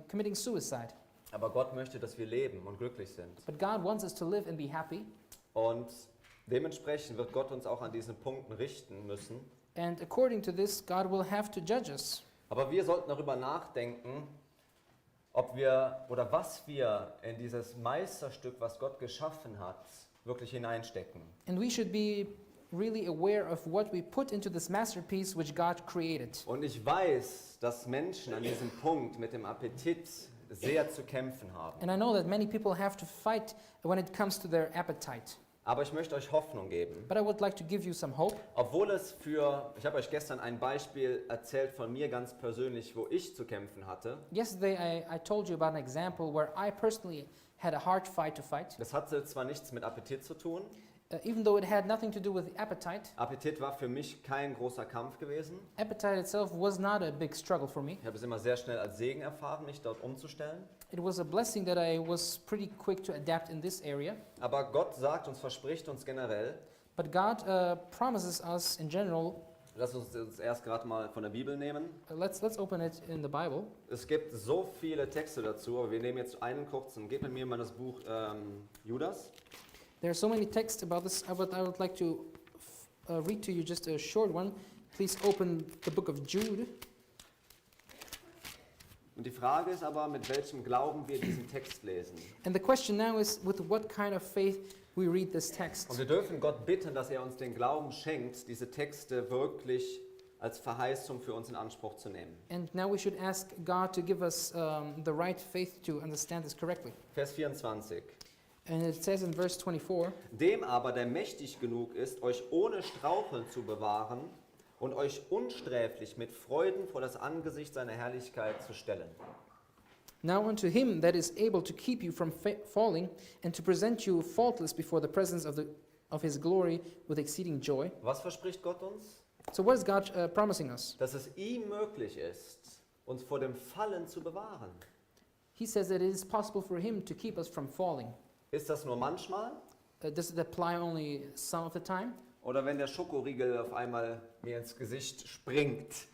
committing suicide. Aber Gott möchte, dass wir leben und glücklich sind. But God wants us to live and be happy, Und dementsprechend wird Gott uns auch an diesen Punkten richten müssen. and according to this, God will have to judge us. Aber wir sollten darüber nachdenken, ob wir oder was wir in dieses Meisterstück, was Gott geschaffen hat, wirklich hineinstecken. And we should be really aware of what we put into this masterpiece which God created. Und ich weiß, dass Menschen an diesem Punkt mit dem Appetit sehr zu kämpfen haben. And I know that many people have to fight when it comes to their appetite. Aber ich möchte euch Hoffnung geben. But I would like to give you some hope. Obwohl ich habe euch gestern ein Beispiel erzählt von mir ganz persönlich, wo ich zu kämpfen hatte. Yesterday I told you about an example where I personally had a hard fight to fight. Das hatte zwar nichts mit Appetit zu tun. Even though it had nothing to do with appetite, Appetit war für mich kein großer Kampf gewesen. appetite itself was not a big struggle for me. Ich habe es immer sehr schnell als Segen erfahren, mich dort umzustellen. It was a blessing that I was pretty quick to adapt in this area. Aber Gott sagt uns, verspricht uns generell, But God promises us in general Lass uns erst gerade mal von der Bibel nehmen. Let's open it in the Bible. Es gibt so viele Texte dazu, aber wir nehmen jetzt einen kurzen. Gebt mit mir mal das Buch Judas. There are so many texts about this, but I would like to read to you just a short one. Please open the book of Jude. Und die Frage ist aber, mit welchem Glauben wir diesen Text lesen. And the question now is, with what kind of faith we read this text. Und wir dürfen Gott bitten, dass er uns den Glauben schenkt, diese Texte wirklich als Verheißung für uns in Anspruch zu nehmen. And now we should ask God to give us the right faith to understand this correctly. Vers 24. And it says in verse 24, Dem aber, der mächtig genug ist, euch ohne Straucheln zu bewahren und euch unsträflich mit Freuden vor das Angesicht seiner Herrlichkeit zu stellen. Now unto him that is able to keep you from falling and to present you faultless before the presence of his glory with exceeding joy. Was verspricht Gott uns? So what is God promising us? Dass es ihm möglich ist, uns vor dem Fallen zu bewahren. He says that it is possible for him to keep us from falling. Ist das nur manchmal? Does it apply only some of the time? Oder wenn der Schokoriegel auf einmal mir ins Gesicht springt,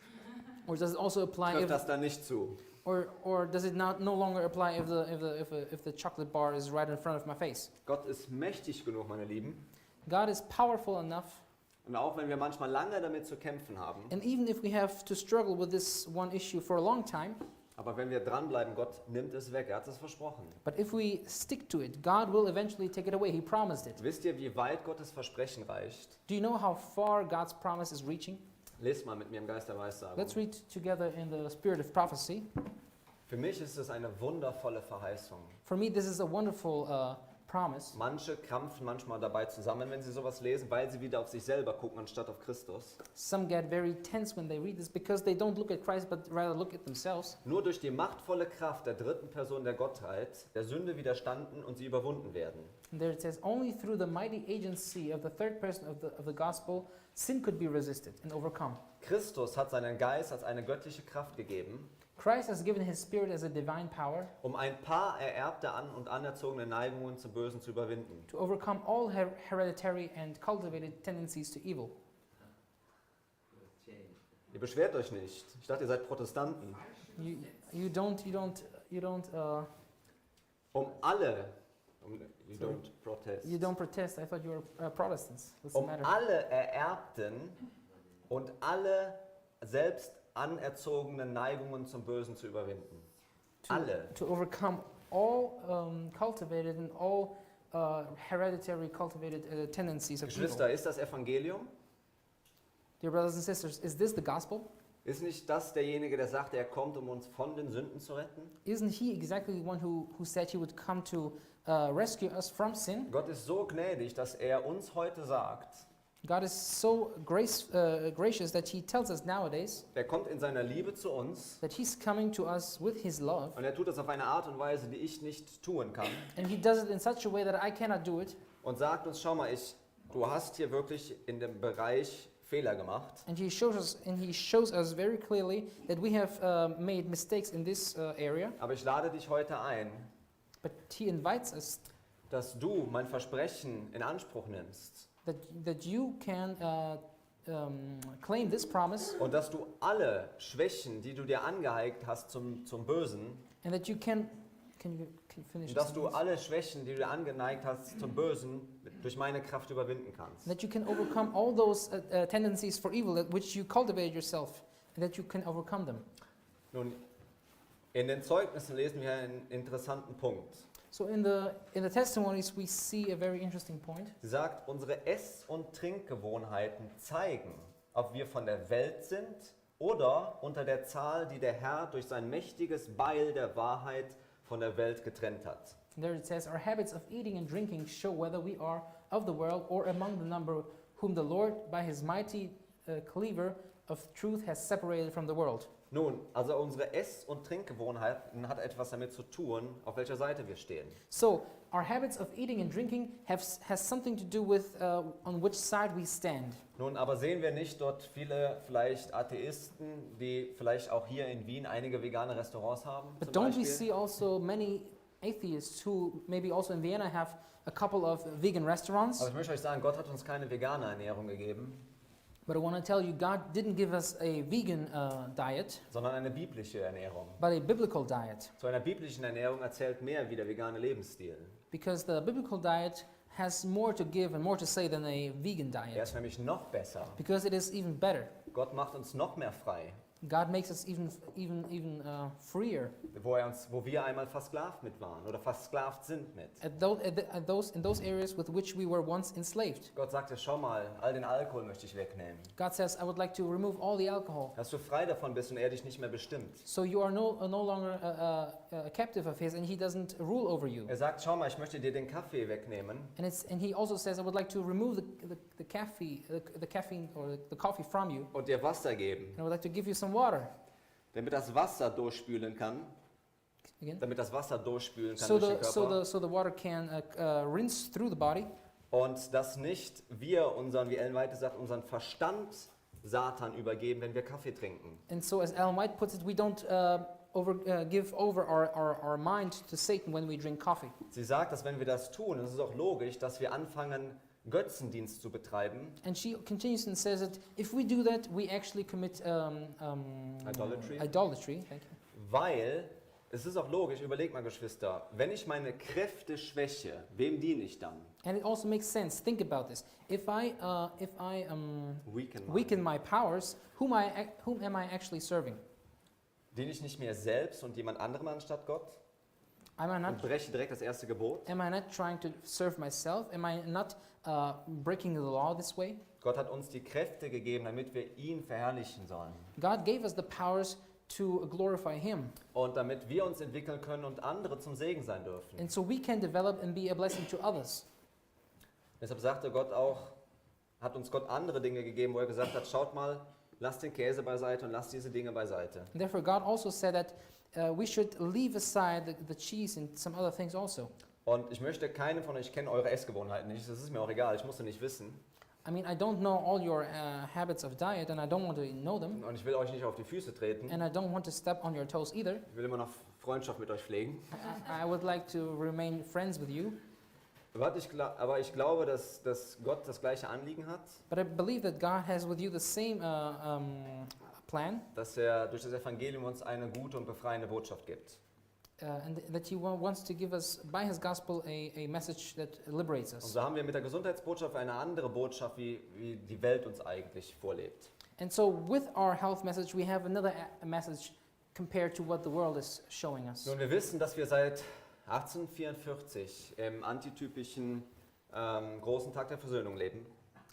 Or does it also apply trifft if, das dann nicht zu? or does it no longer apply if the chocolate bar is right in front of my face? Gott ist mächtig genug, meine Lieben. God is powerful enough, Und auch wenn wir manchmal lange damit zu kämpfen haben, and even if we have to struggle with this one issue for a long time, aber wenn wir dranbleiben, Gott nimmt es weg, er hat es versprochen. but if we stick to it, God will eventually take it away. He promised it. Wisst ihr, wie weit Gottes Versprechen reicht? Do you know how far God's promise is reaching? Lest mal mit mir im Geist der Weissagung. Let's read together in the spirit of prophecy. Für mich ist es eine wundervolle Verheißung. For me, this is a wonderful promise. Manche krampfen manchmal dabei zusammen, wenn sie sowas lesen, weil sie wieder auf sich selber gucken, anstatt auf Christus. Some get very tense when they read this because they don't look at Christ but rather look at themselves. Nur durch die machtvolle Kraft der dritten Person der Gottheit der Sünde widerstanden und sie überwunden werden. And there it says, only through the mighty agency of the third person of the gospel, sin could be resisted and overcome. Christus hat seinen Geist als eine göttliche Kraft gegeben, Christ has given his spirit as a divine power um ein paar ererbte und anerzogene Neigungen zum Bösen zu überwinden. to overcome all hereditary and cultivated tendencies to evil. Ihr beschwert euch nicht. Ich dachte, ihr seid Protestanten. You don't You don't protest. I thought you were Protestants. What's the Um matter? alle ererbten und alle selbst anerzogenen Neigungen zum Bösen zu überwinden. Alle. To overcome all cultivated and all hereditary cultivated tendencies of evil. Geschwister, ist das Evangelium? Dear brothers and sisters, is this the gospel? Ist nicht das derjenige, der sagt, er kommt, um uns von den Sünden zu retten? Isn't he exactly the one who said he would come to rescue us from sin? Gott ist so gnädig, dass er uns heute sagt, God is so gracious that he tells us nowadays er kommt in seiner Liebe zu uns that he's coming to us with his love, und er tut das auf eine Art und Weise, die ich nicht tun kann and he does it in such a way that I cannot do it. und sagt uns, schau mal, du hast hier wirklich in dem Bereich Fehler gemacht. And he shows us very clearly that we have made mistakes in this area. Aber ich lade dich heute ein, But he invites us dass du mein Versprechen in Anspruch nimmst that you can claim this promise, und dass du alle Schwächen, die du dir angeeignet hast zum Bösen, and that you can you finish? dass du alle Schwächen, die du dir angeneigt hast zum Bösen, durch meine Kraft überwinden kannst. That you can overcome all those tendencies for evil which you cultivated yourself, and that you can overcome them. Nun, in den Zeugnissen lesen wir einen interessanten Punkt. So in the testimonies we see a very interesting point. Sie sagt, unsere Ess- und Trinkgewohnheiten zeigen, ob wir von der Welt sind oder unter der Zahl, die der Herr durch sein mächtiges Beil der Wahrheit von der Welt getrennt hat. And there it says, our habits of eating and drinking show whether we are of the world or among the number whom the Lord by his mighty cleaver of truth has separated from the world. Nun, also unsere Ess- und Trinkgewohnheiten hat etwas damit zu tun, auf welcher Seite wir stehen. So our habits of eating and drinking has something to do with on which side we stand. Nun, aber sehen wir nicht dort viele vielleicht Atheisten, die vielleicht auch hier in Wien einige vegane Restaurants haben? But zum don't we Beispiel? see also many atheists who maybe also in Vienna have a couple of vegan restaurants? Aber ich möchte euch sagen, Gott hat uns keine vegane Ernährung gegeben. But I want to tell you, God didn't give us a vegan diet, sondern eine biblische Ernährung. but a biblical diet. Zu einer biblischen Ernährung erzählt mehr wie der vegane Lebensstil. Because the biblical diet has more to give and more to say than a vegan Er diet. ist nämlich noch besser. Because it is even better. Gott macht uns noch mehr frei, God makes us even freer wo wir einmal versklavt mit waren oder versklavt sind mit. in those areas with which we were once enslaved. Gott sagt ja, schau mal, all den Alkohol möchte ich wegnehmen. God says, I would like to remove all the alcohol, Dass du frei davon bist und er dich nicht mehr bestimmt. so you are no longer a captive of his, and he doesn't rule over you. Er sagt, schau mal, ich möchte dir den Kaffee wegnehmen And he also says, I would like to remove the caffeine or the coffee from you, und dir Wasser geben, and I would like to give you some water. damit das Wasser durchspülen kann. Again. Damit das Wasser durchspülen kann So durch den Körper. the water can rinse through the body, Und dass nicht wir wie Ellen White sagt, unseren Verstand Satan übergeben, wenn wir Kaffee trinken. and so as Ellen White puts it, we don't give over our mind to Satan when we drink coffee. Sie sagt, dass wenn wir das tun, und es ist auch logisch, dass wir anfangen, Götzendienst zu betreiben. And she continues and says that if we do that, we actually commit Idolatry. Idolatry. Thank you. Weil, es ist auch logisch, überleg mal Geschwister, wenn ich meine Kräfte schwäche, wem diene ich dann? And it also makes sense. Think about this. If I Weaken. weaken my powers, whom am I actually serving? Diene ich nicht mir selbst und jemand anderem anstatt Gott? Am I Und breche direkt das erste Gebot? not trying to serve myself? Am I not breaking the law this way? Gott hat uns die Kräfte gegeben, damit wir ihn verherrlichen sollen. God gave us the powers to glorify Him, Und damit wir uns entwickeln können und andere zum Segen sein dürfen. and so we can develop and be a blessing to others. Deshalb hat uns Gott andere Dinge gegeben, wo er gesagt hat, schaut mal, lasst den Käse beiseite und lasst diese Dinge beiseite. And therefore, God also said that we should leave aside the cheese and some other things also. Und ich möchte keinen von euch kennen eure Essgewohnheiten nicht, das ist mir auch egal, ich muss sie nicht wissen. I mean, I don't know all your habits of diet, and I don't want to know them, Und ich will euch nicht auf die Füße treten. and I don't want to step on your toes either. Ich will immer noch Freundschaft mit euch pflegen. I would like to remain friends with you, Aber ich glaube, dass Gott das gleiche Anliegen hat, but I believe that God has with you the same plan, dass er durch das Evangelium uns eine gute und befreiende Botschaft gibt. and that He wants to give us, by His gospel, a message that liberates Und us. so haben wir mit der Gesundheitsbotschaft eine andere Botschaft, wie die Welt uns eigentlich vorlebt. And so with our health message, we have another message compared to what the world is showing us. Nun, wir wissen, dass wir seit 1844 im antitypischen großen Tag der Versöhnung leben.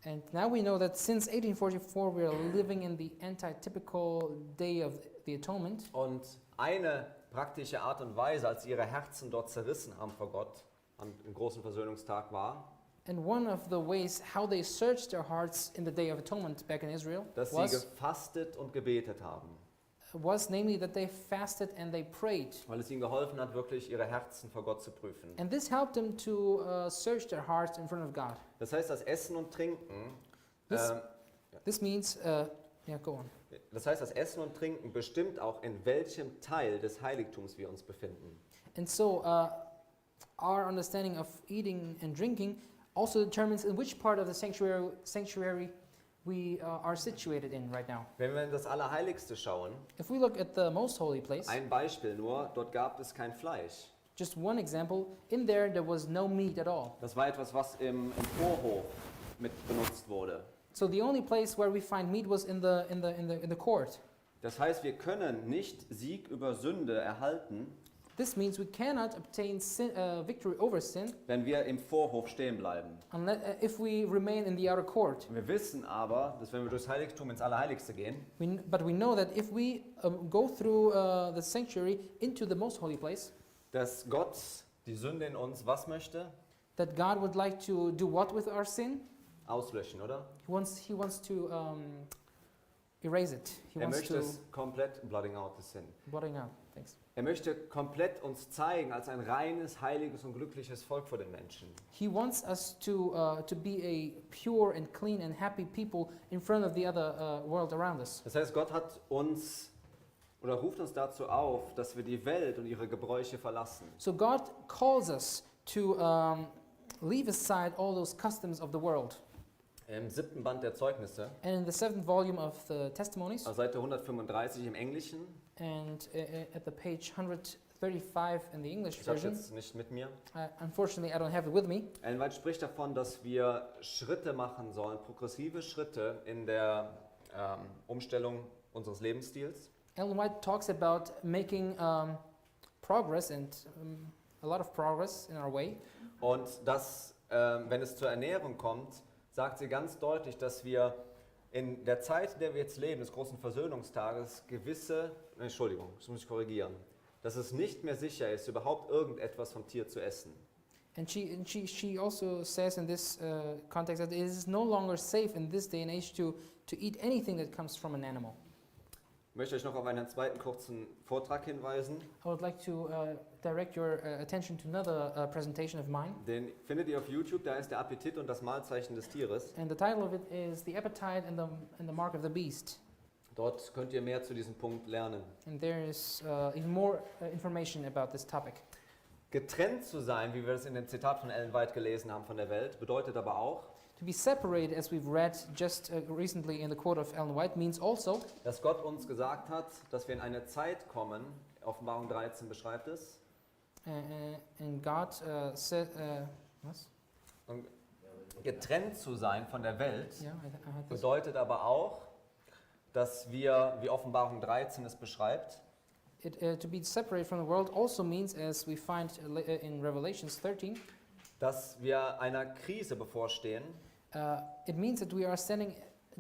And now we know that since 1844 we are living in the anti-typical day of the atonement. Und eine praktische Art und Weise, als ihre Herzen dort zerrissen haben vor Gott am großen Versöhnungstag war, And one of the ways how they searched their hearts in the Day of Atonement back in Israel dass sie gefastet und gebetet haben, was namely that they fasted and they prayed. weil es ihnen geholfen hat, wirklich ihre Herzen vor Gott zu prüfen. And this helped them to search their hearts in front of God. Das heißt, das Essen und Trinken, This means, go on. das heißt, das Essen und Trinken bestimmt auch, in welchem Teil des Heiligtums wir uns befinden. And so our understanding of eating and drinking also determines in which part of the sanctuary we are situated in right now. Wenn wir in das Allerheiligste schauen, If we look at the most holy place, ein Beispiel nur, dort gab es kein Fleisch. just one example, in there was no meat at all. Das war etwas, was im Vorhof mit benutzt wurde. So the only place where we find meat was in the court. Das heißt, wir können nicht Sieg über Sünde erhalten, This means we cannot obtain victory over sin wenn wir im Vorhof stehen bleiben. unless, if we remain in the outer court. Wir wissen aber, dass wenn wir durchs Heiligtum ins Allerheiligste gehen, But we know that if we go through the sanctuary into the most holy place, dass Gott die Sünde in uns was möchte? that God would like to do what with our sin? Auslöschen, oder? He wants to erase it. He wants möchte to es komplett blotting out the sin. blotting out. Thanks. Er möchte komplett uns zeigen als ein reines, heiliges und glückliches Volk vor den Menschen. He wants us to be a pure and clean and happy people in front of the other world around us. Das heißt, Gott hat uns oder ruft uns dazu auf, dass wir die Welt und ihre Gebräuche verlassen. So God calls us to leave aside all those customs of the world. Im 7. Band der Zeugnisse, And in the 7th volume of the Testimonies, auf Seite 135 im Englischen, and at the page 135 in the English ich habe es version, jetzt nicht mit mir, unfortunately I don't have it with me, Ellen White spricht davon, dass wir Schritte machen sollen, progressive Schritte in der Umstellung unseres Lebensstils. Ellen White talks about making progress and a lot of progress in our way. Und dass, wenn es zur Ernährung kommt, sagt sie ganz deutlich, dass wir in der Zeit, in der wir jetzt leben, des großen Versöhnungstages, Entschuldigung, das muss ich korrigieren, dass es nicht mehr sicher ist, überhaupt irgendetwas vom Tier zu essen. And she also says in this context that it is no longer safe in this day and age to eat anything that comes from an animal. Ich möchte euch noch auf einen zweiten kurzen Vortrag hinweisen. I would like to direct your attention to another presentation of mine. Den findet ihr auf YouTube, da ist der Appetit und das Malzeichen des Tieres. And the title of it is The Appetite and the Mark of the Beast. Dort könnt ihr mehr zu diesem Punkt lernen. And there is even more information about this topic. Getrennt zu sein, wie wir es in dem Zitat von Ellen White gelesen haben von der Welt, bedeutet aber auch, To be separated, as we've read just recently in the quote of Ellen White, means also dass Gott uns gesagt hat, dass wir in eine Zeit kommen, Offenbarung 13 beschreibt es, and God said, was? und getrennt zu sein von der Welt, Yeah, I had this. bedeutet aber auch, dass wir, wie Offenbarung 13 es beschreibt, To be separated from the world also means, as we find in Revelations 13, dass wir einer Krise bevorstehen, it means that we are standing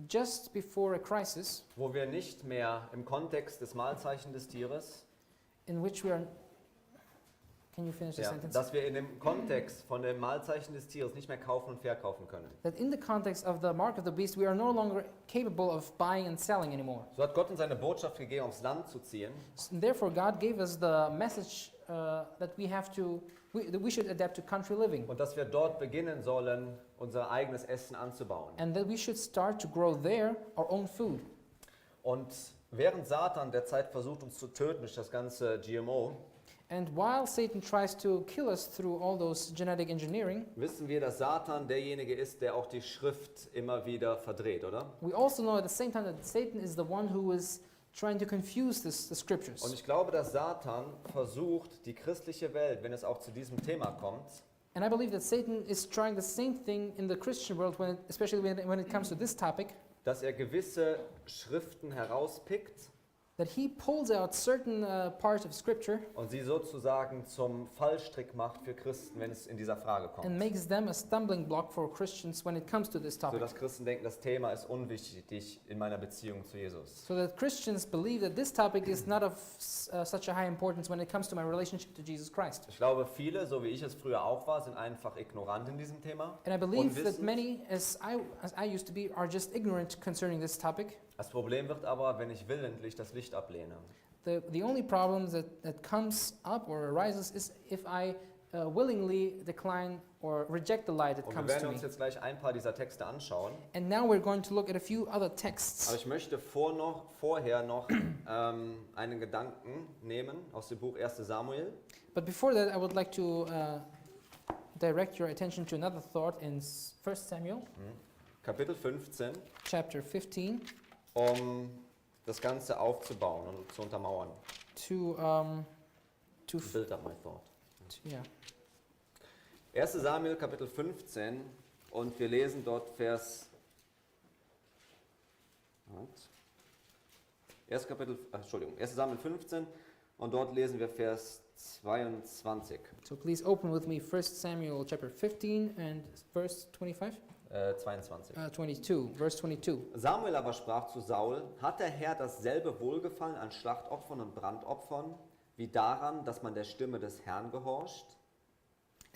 just before a crisis wo wir nicht mehr im Kontext des Malzeichen des Tieres, in which we are. Can you finish the sentence? dass wir in dem Kontext von dem Malzeichen des Tieres nicht mehr kaufen und verkaufen können. That in the context of the mark of the beast, we are no longer capable of buying and selling anymore. So hat Gott uns eine Botschaft gegeben, aufs Land zu ziehen. And therefore, God gave us the message that we should adapt to country living, Und dass wir dort beginnen sollen, unser eigenes Essen anzubauen. and that we should start to grow there our own food. Und während Satan derzeit versucht, uns zu töten durch das ganze GMO, And while Satan tries to kill us through all those genetic engineering, wissen wir, dass Satan derjenige ist, der auch die Schrift immer wieder verdreht, oder? we also know at the same time that Satan is the one who is trying to confuse the scriptures. Und ich glaube, dass Satan versucht, die christliche Welt, wenn es auch zu diesem Thema kommt, And I believe that Satan is trying the same thing in the Christian world, especially when it comes to this topic, dass er gewisse Schriften herauspickt that he pulls out certain parts of scripture und sie sozusagen zum Fallstrick macht für Christen, wenn es in dieser Frage kommt. and makes them a stumbling block for Christians when it comes to this topic. Sodass Christen denken, das Thema ist unwichtig in meiner Beziehung zu Jesus. So that Christians believe that this topic is not of such a high importance when it comes to my relationship to Jesus Christ. Ich glaube, viele, so wie ich es früher auch war, sind einfach ignorant in diesem Thema. And I believe that Unwissend. many, as I used to be, are just ignorant concerning this topic. Das Problem wird aber, wenn ich willentlich das Licht ablehne. The only problem that comes up or arises is if I willingly decline or reject the light that Und wir comes werden to uns me. jetzt gleich ein paar dieser Texte anschauen. And now we're going to look at a few other texts. Aber ich möchte vorher noch einen Gedanken nehmen aus dem Buch 1. Samuel. But before that, I would like to direct your attention to another thought in 1 Samuel, Kapitel 15, chapter 15, um das Ganze aufzubauen und zu untermauern. to Build up my thought. yeah. 1. Samuel Kapitel 15 und wir lesen dort Vers 1. 1. Samuel 15 und dort lesen wir Vers 22. So please open with me 1 Samuel chapter 15 and verse 25, 22. 22, verse 22. Samuel aber sprach zu Saul: Hat der Herr dasselbe Wohlgefallen an Schlachtopfern und Brandopfern, wie daran, dass man der Stimme des Herrn gehorcht?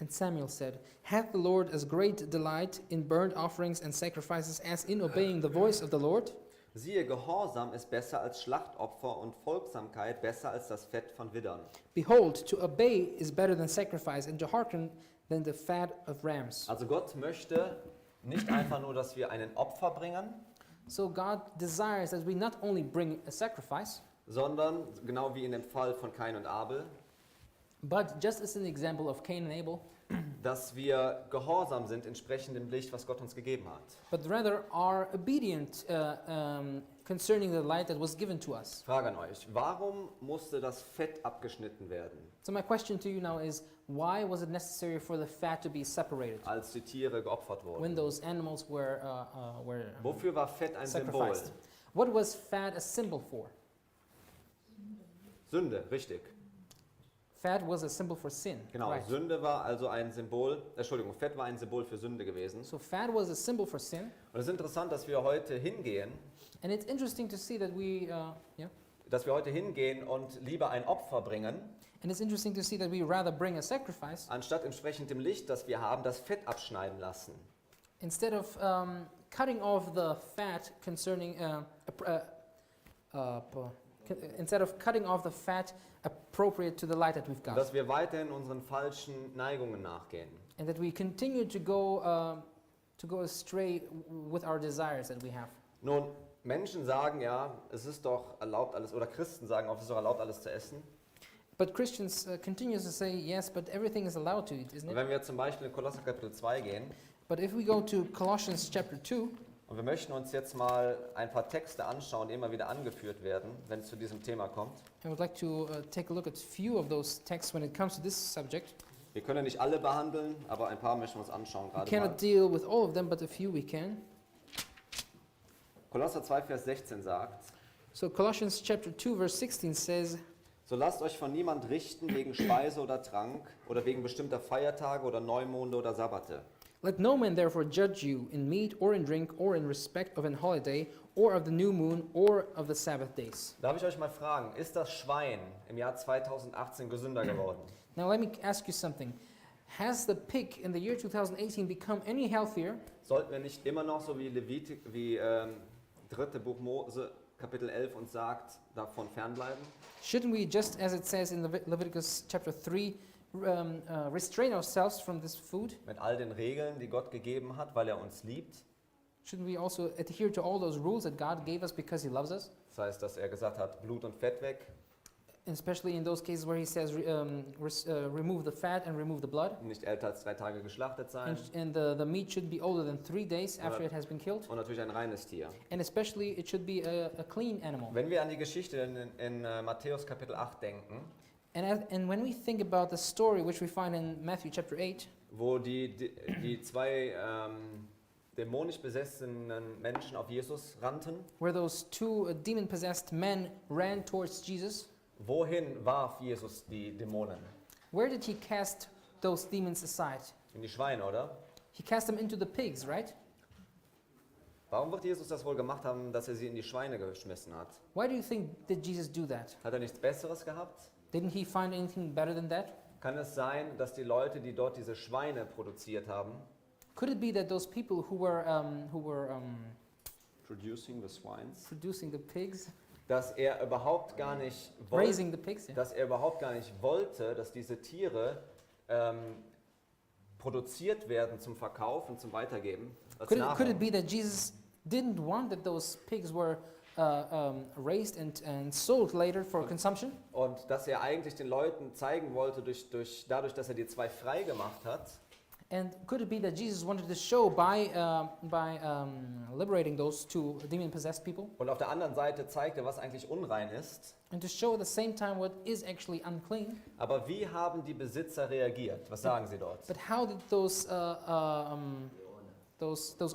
And Samuel said, Hath the Lord as great delight in burnt offerings and sacrifices as in obeying the voice of the Lord? Siehe, Gehorsam ist besser als Schlachtopfer und Folgsamkeit besser als das Fett von Widdern. Behold, to obey is better than sacrifice, and to hearken than the fat of rams. Also Gott möchte nicht einfach nur, dass wir einen Opfer bringen, So God desires that we not only bring a sacrifice, sondern genau wie in dem Fall von Kain und Abel, but just as an example of Cain and Abel, dass wir gehorsam sind entsprechend dem Licht, was Gott uns gegeben hat. but rather are obedient concerning the light that was given to us. Frage an euch, warum musste das Fett abgeschnitten werden, So my question to you now is, why was it necessary for the fat to be separated als die Tiere geopfert when wurden? those animals were Wofür war Fett ein Symbol? sacrificed? What was fat a symbol for? Sünde, richtig. Fat was a symbol for sin. Genau, Right. Sünde war also ein Symbol, Fett war ein Symbol für Sünde gewesen. So fat was a symbol for sin. Und es ist interessant, dass wir heute hingehen, And it's interesting to see that und lieber ein Opfer bringen, and it's interesting to see that we rather bring a sacrifice anstatt entsprechend dem Licht, das wir haben, das Fett abschneiden lassen. instead of cutting off the fat concerning instead of cutting off the fat appropriate to the light that we've Und got, dass wir weiterhin unseren falschen Neigungen nachgehen. and that we continue to go astray with our desires that we have. Nun, Menschen sagen ja, es ist doch erlaubt alles, oder Christen sagen auch, es ist doch erlaubt alles zu essen. But Christians continue to say yes, but everything is allowed to eat, isn't Und it? wenn wir zum Beispiel in Kolosser Kapitel 2 gehen, But if we go to Colossians chapter 2, und wir möchten uns jetzt mal ein paar Texte anschauen, die immer wieder angeführt werden, wenn es zu diesem Thema kommt. I would like to take a look at a few of those texts when it comes to this subject. Wir können ja nicht alle behandeln, aber ein paar möchten wir uns anschauen We gerade cannot mal. deal with all of them, but a few we can. Kolosser 2, Vers 16 sagt, So Colossians chapter 2 verse 16 says, so lasst euch von niemand richten wegen Speise oder Trank oder wegen bestimmter Feiertage oder Neumonde oder Sabbate. "Let no man therefore judge you in meat or in drink or in respect of an holiday or of the new moon or of the Sabbath days." Darf ich euch mal fragen, ist das Schwein im Jahr 2018 gesünder geworden? Now let me ask you something. Has the pig in the year 2018 become any healthier? Sollten wir nicht immer noch so wie 3. Buch Mose, Kapitel 11 uns sagt, davon fernbleiben? Shouldn't we, just as it says in Leviticus chapter 3, restrain ourselves from this food? Mit all den Regeln, die Gott gegeben hat, weil er uns liebt. Shouldn't we also adhere to all those rules that God gave us because He loves us? Das heißt, dass er gesagt hat, Blut und Fett weg, And especially in those cases where He says, remove the fat and remove the blood. nicht älter als 3 Tage geschlachtet sein And the meat should be older than 3 days after it has been killed. und natürlich ein reines Tier. And especially it should be a clean animal. Wenn wir an die Geschichte in Matthäus Kapitel 8 denken, And when we think about the story which we find in Matthew chapter 8, wo die zwei dämonisch besessenen Menschen auf Jesus rannten, where those two demon-possessed men ran towards Jesus, wohin warf Jesus die Dämonen? where did He cast those demons aside? In die Schweine, oder? He cast them into the pigs, right? Warum wird Jesus das wohl gemacht haben, dass er sie in die Schweine geschmissen hat? Why do you think did Jesus do that? Hat er nichts Besseres gehabt? Didn't He find anything better than that? Kann es sein, dass die Leute, die dort diese Schweine produziert haben, Could it be that those people who were producing the swines, producing the pigs, dass er überhaupt gar nicht raising the pigs, yeah, dass er überhaupt gar nicht wollte, dass diese Tiere produziert werden zum Verkauf und zum Weitergeben? Als could Nahrung. it be that Jesus didn't want that those pigs were raised and sold later for consumption? Und dass er eigentlich den Leuten zeigen wollte, dadurch, dass er die zwei frei gemacht hat, And could it be that Jesus wanted to show by liberating those two demon-possessed people, und auf der anderen Seite zeigte, was eigentlich unrein ist. and to show at the same time what is actually unclean? Aber wie haben die Besitzer reagiert? Was sagen sie dort? But how did those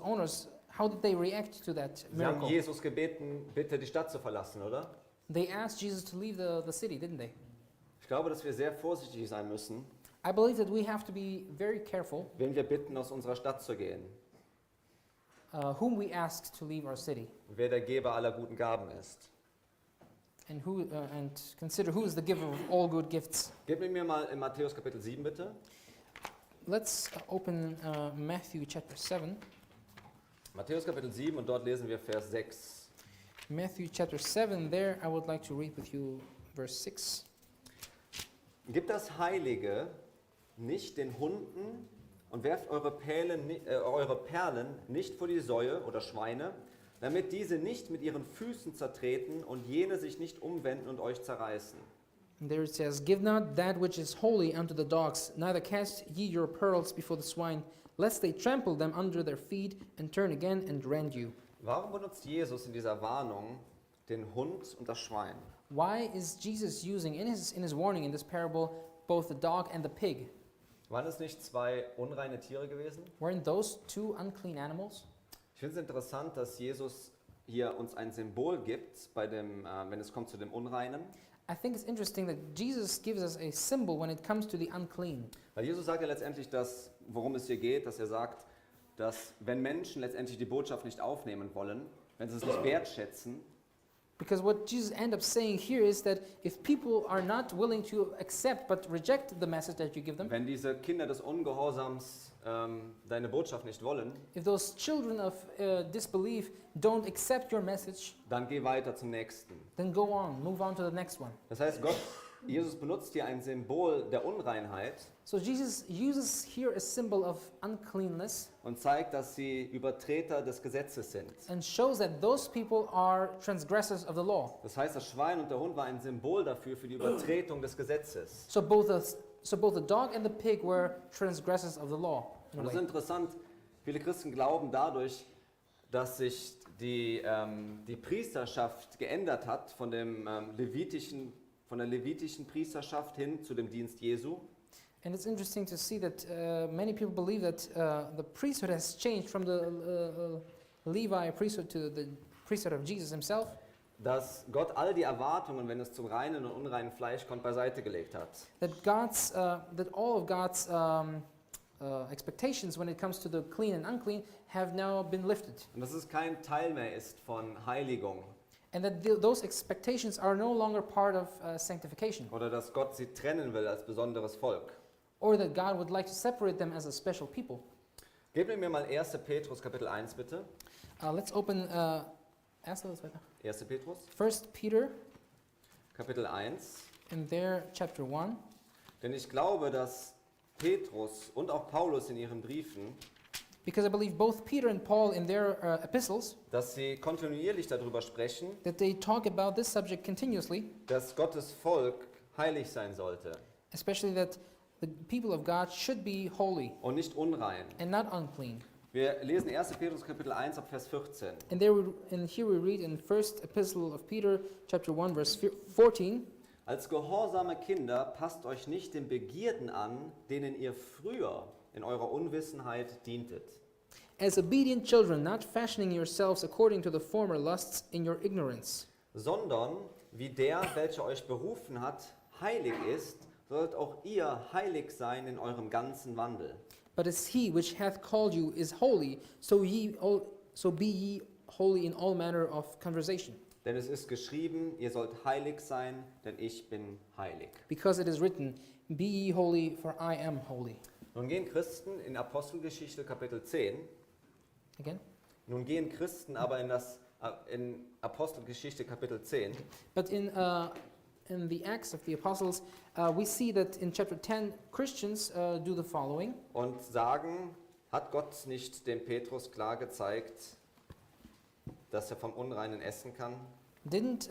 owners, how did they react to that Sie haben miracle? Jesus gebeten, bitte die Stadt zu verlassen, oder? They asked Jesus to leave the city, didn't they? Ich glaube, dass wir sehr vorsichtig sein müssen, I believe that we have to be very careful wen wir bitten, aus unserer Stadt zu gehen. whom we ask to leave our city, Wer der Geber aller guten Gaben ist. and consider who is the giver of all good gifts. Gib mir mal in Matthäus Kapitel 7 bitte. Let's open Matthew chapter 7. Matthäus Kapitel 7 und dort lesen wir Vers 6. Matthew chapter 7, there I would like to read with you verse 6. Gibt das Heilige nicht den Hunden und werft eure Perlen nicht vor die Säue oder Schweine, damit diese nicht mit ihren Füßen zertreten und jene sich nicht umwenden und euch zerreißen. And there it says, "Give not that which is holy unto the dogs, neither cast ye your pearls before the swine, lest they trample them under their feet, and turn again and rend you." Warum benutzt Jesus in dieser Warnung den Hund und das Schwein? Why is Jesus using in his warning in this parable both the dog and the pig? Waren es nicht zwei unreine Tiere gewesen? Weren't those two unclean animals? Ich finde es interessant, dass Jesus hier uns ein Symbol gibt, wenn es kommt zu dem Unreinen. I think it's interesting that Jesus gives us a symbol when it comes to the unclean. Weil Jesus sagt ja letztendlich, worum es hier geht, dass er sagt, dass wenn Menschen letztendlich die Botschaft nicht aufnehmen wollen, wenn sie es nicht wertschätzen, Because what Jesus ends up saying here is that if people are not willing to accept but reject the message that you give them, wenn diese Kinder des Ungehorsams deine Botschaft nicht wollen, if those children of disbelief don't accept your message, dann geh weiter zum nächsten. then go on, move on to the next one. Das heißt, Jesus benutzt hier ein Symbol der Unreinheit So Jesus uses here a symbol of uncleanness und zeigt, dass sie Übertreter des Gesetzes sind. and shows that those people are transgressors of the law. Das heißt, das Schwein und der Hund war ein Symbol dafür, für die Übertretung des Gesetzes. So both the dog and the pig were transgressors of the law. In Und a das ist way. interessant, viele Christen glauben dadurch, dass sich die Priesterschaft geändert hat von der levitischen Priesterschaft hin zu dem Dienst Jesu. And it's interesting to see that many people believe that the priesthood has changed from the Levi priesthood to the priesthood of Jesus himself. Dass Gott all die Erwartungen, wenn es zum reinen und unreinen Fleisch kommt, beiseite gelegt hat. That all of God's expectations when it comes to the clean and unclean have now been lifted. Und dass es kein Teil mehr ist von Heiligung. And that those expectations are no longer part of sanctification. Oder dass Gott sie trennen will als besonderes Volk. Or that God would like to separate them as a special people. Gebt mir mal 1. Petrus Kapitel 1 bitte. Let's open 1. Petrus 1 Peter Kapitel 1. and there chapter 1. Denn ich glaube, dass Petrus und auch Paulus in ihren Briefen, Because I believe both Peter and Paul in their epistles, dass sie kontinuierlich darüber sprechen, that they talk about this subject continuously, dass Gottes Volk heilig sein sollte especially that the people of God should be holy und nicht unrein. and not unclean. Wir lesen 1. Petrus Kapitel 1 ab Vers 14. And here we read in first epistle of Peter, chapter 1, verse 14, Als gehorsame Kinder passt euch nicht den Begierden an, denen ihr früher in eurer Unwissenheit dientet. as obedient children, not fashioning yourselves according to the former lusts in your ignorance, Sondern, wie der, welcher euch berufen hat, heilig ist, sollt auch ihr heilig sein in eurem ganzen Wandel. but as he which hath called you is holy, so be ye holy in all manner of conversation. Denn es ist geschrieben, ihr sollt heilig sein, denn ich bin heilig. Because it is written, be ye holy, for I am holy. Nun gehen Christen in Apostelgeschichte Kapitel 10, Again. nun gehen Christen aber in Apostelgeschichte Kapitel 10, But in the Acts of the Apostles, we see that in chapter 10, Christians do the following. und sagen, hat Gott nicht dem Petrus klar gezeigt, dass er vom Unreinen essen kann? Didn't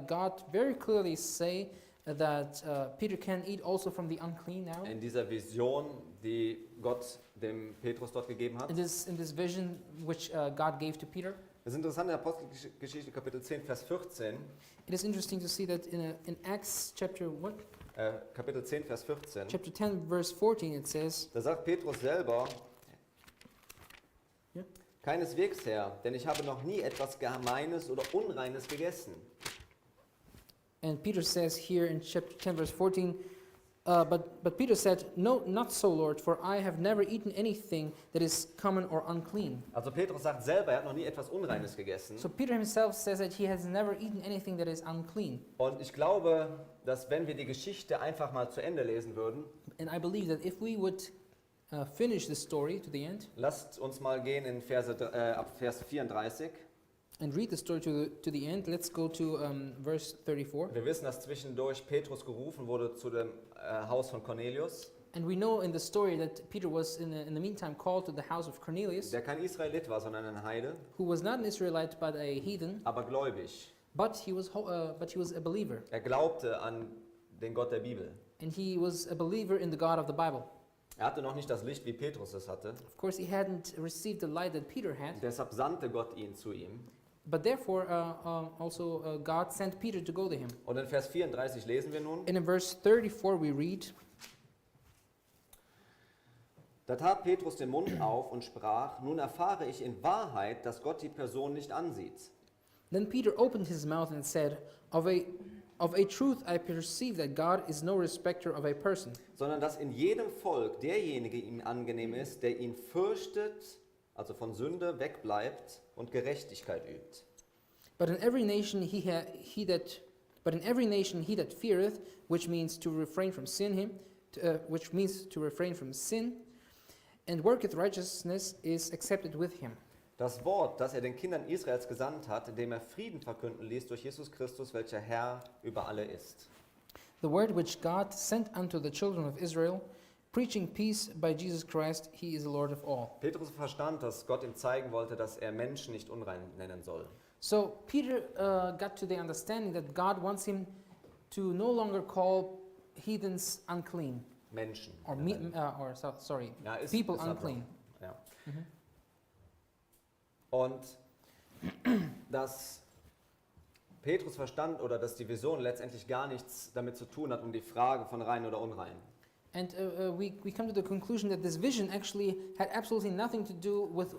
God very clearly say that Peter can eat also from the unclean now? In dieser Vision, die Gott dem Petrus dort gegeben hat. In this vision which God gave to Peter? Das Interessante in Apostelgeschichte Kapitel 10, Vers 14, It is interesting to see that in Acts chapter 1, Kapitel 10, Vers 14, chapter 10, verse 14, it says, da sagt Petrus selber, Ja. keineswegs Herr, denn ich habe noch nie etwas Gemeines oder Unreines gegessen. and Peter says here in chapter 10, verse 14, but Peter said, no, not so, Lord, for I have never eaten anything that is common or unclean. Also Petrus sagt selber, er hat noch nie etwas Unreines gegessen. So Peter himself says that he has never eaten anything that is unclean. Und ich glaube, dass wenn wir die Geschichte einfach mal zu Ende lesen würden, And I believe that if we would finish the story to the end lasst uns mal gehen in ab Vers 34. and read the story to the end, let's go to verse 34. Wir wissen, dass zwischendurch Petrus gerufen wurde zu dem Haus von Cornelius, And we know in the story that Peter was in the meantime called to the house of Cornelius, der kein Israelit war, sondern ein Heide, who was not an Israelite but a heathen, aber gläubig. but he was a believer, Er glaubte an den Gott der Bibel. and he was a believer in the God of the Bible. Er hatte noch nicht das Licht, wie Petrus es hatte. Of course, he hadn't received the light that Peter had, Deshalb sandte Gott ihn zu ihm. but therefore God sent Peter to go to him. Und in Vers 34 lesen wir nun: And in verse 34 we read, Da tat Petrus den Mund auf und sprach: Nun erfahre ich in Wahrheit, dass Gott die Person nicht ansieht. Then Peter opened his mouth and said, Of a truth I perceive that God is no respecter of a person, Sondern dass in jedem Volk derjenige ihm angenehm ist, der ihn fürchtet, also von Sünde wegbleibt und Gerechtigkeit übt. but in every nation he that feareth, which means to refrain from sin, and worketh righteousness, is accepted with him. Das Wort, das er den Kindern Israels gesandt hat, indem er Frieden verkünden ließ durch Jesus Christus, welcher Herr über alle ist. The word which God sent unto the children of Israel, preaching peace by Jesus Christ, he is the Lord of all. Petrus verstand, dass Gott ihm zeigen wollte, dass er Menschen nicht unrein nennen soll. So Peter got to the understanding that God wants him to no longer call heathens unclean, Menschen. or Ja, ist, people ist aber- unclean. Ja. Mhm. Und dass Petrus verstand oder dass die Vision letztendlich gar nichts damit zu tun hat, um die Frage von rein oder unrein. And we come to the conclusion that this vision actually had absolutely nothing to do with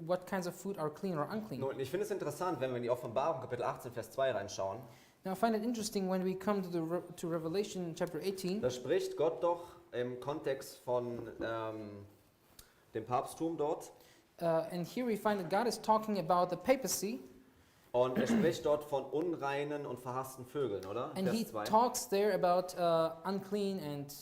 what kinds of food are clean or unclean. Nun, ich finde es interessant, wenn wir in die Offenbarung Kapitel 18, Vers 2 reinschauen. Now I find it interesting when we come to Revelation chapter 18. Da spricht Gott doch im Kontext von dem Papsttum dort. And here we find that God is talking about the papacy, Und er spricht dort von unreinen und verhassten Vögeln, oder? and he Vers 2. talks there about unclean and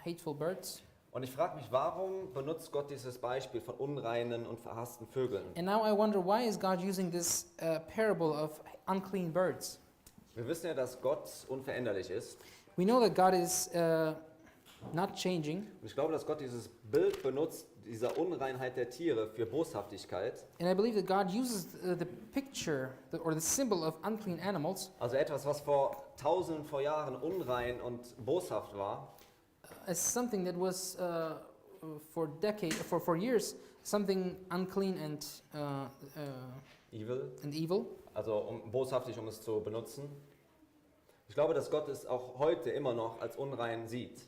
hateful birds. Und ich frage mich, warum benutzt Gott dieses Beispiel von unreinen und verhassten Vögeln? And now I wonder, why is God using this parable of unclean birds? Wir wissen ja, dass Gott unveränderlich ist. We know that God is not changing, Und ich glaube, dass Gott dieses Bild benutzt, dieser Unreinheit der Tiere, für Boshaftigkeit. and I believe that God uses the picture or the symbol of unclean animals Also etwas, was vor Tausenden von Jahren unrein und boshaft war, as something that was for years something unclean evil, and evil. also boshaftig, um es zu benutzen. Ich glaube, dass Gott es auch heute immer noch als unrein sieht.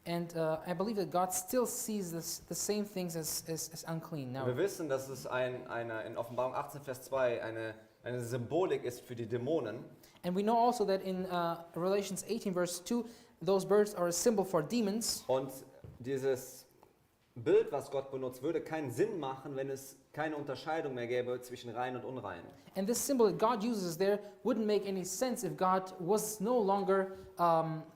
And I believe that God still sees the same things as unclean now. Wir wissen, dass es in Offenbarung 18, Vers 2 eine Symbolik ist für die Dämonen. And we know also that in Revelations 18 verse 2, those birds are a symbol for demons. Und dieses Bild, was Gott benutzt, würde keinen Sinn machen, wenn es keine Unterscheidung mehr gäbe zwischen rein und unrein. And this symbol that God uses there wouldn't make any sense if God was no longer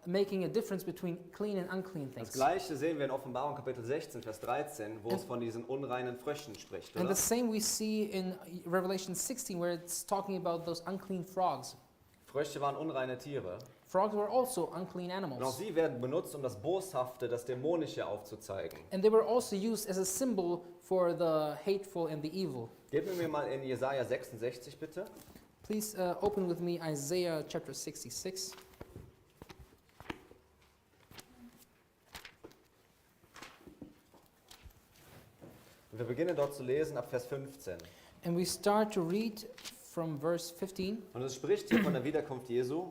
making a difference between clean and unclean Das things. gleiche sehen wir in Offenbarung Kapitel 16, Vers 13, wo es von diesen unreinen Fröschen spricht. And Oder? the same we see in Revelation 16 where it's talking about those unclean frogs. Frösche waren unreine Tiere. Frogs were also unclean Und auch animals. sie werden benutzt, um das Boshafte, das Dämonische aufzuzeigen. And they were also used as a symbol for the hateful and the evil. Geben wir mal in Jesaja 66 bitte. Please open with me Isaiah chapter 66. Und wir beginnen dort zu lesen ab Vers 15. And we start to read from verse 15. Und es spricht hier von der Wiederkunft Jesu.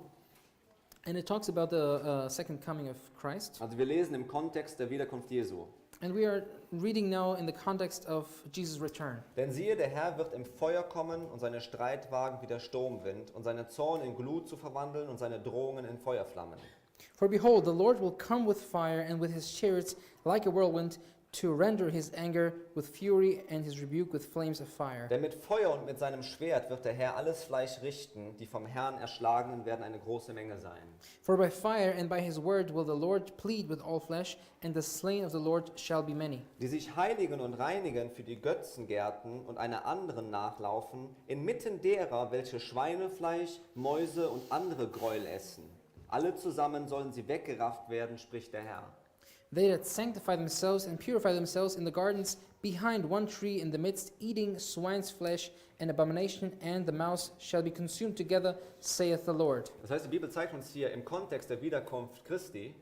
And it talks about the second coming of Christ. Also wir lesen im Kontext der Wiederkunft Jesu. And we are reading now in the context of Jesus' return. Denn siehe, der Herr wird im Feuer kommen und seine Streitwagen wie der Sturmwind und seine Zorn in Glut zu verwandeln und seine Drohungen in Feuerflammen. For behold, the Lord will come with fire and with his chariots like a whirlwind to render his anger with fury and his rebuke with flames of fire. Denn mit Feuer und mit seinem Schwert wird der Herr alles Fleisch richten, die vom Herrn Erschlagenen werden eine große Menge sein. For by fire and by his word will the Lord plead with all flesh, and the slain of the Lord shall be many. Die sich heiligen und reinigen für die Götzengärten und einer anderen nachlaufen, inmitten derer, welche Schweinefleisch, Mäuse und andere Gräuel essen. Alle zusammen sollen sie weggerafft werden, spricht der Herr. They that sanctify themselves and purify themselves in the gardens behind one tree in the midst, eating swine's flesh and abomination, and the mouse shall be consumed together, saith the Lord. Das heißt, die Bibel zeigt uns hier im Kontext der Wiederkunft Christi,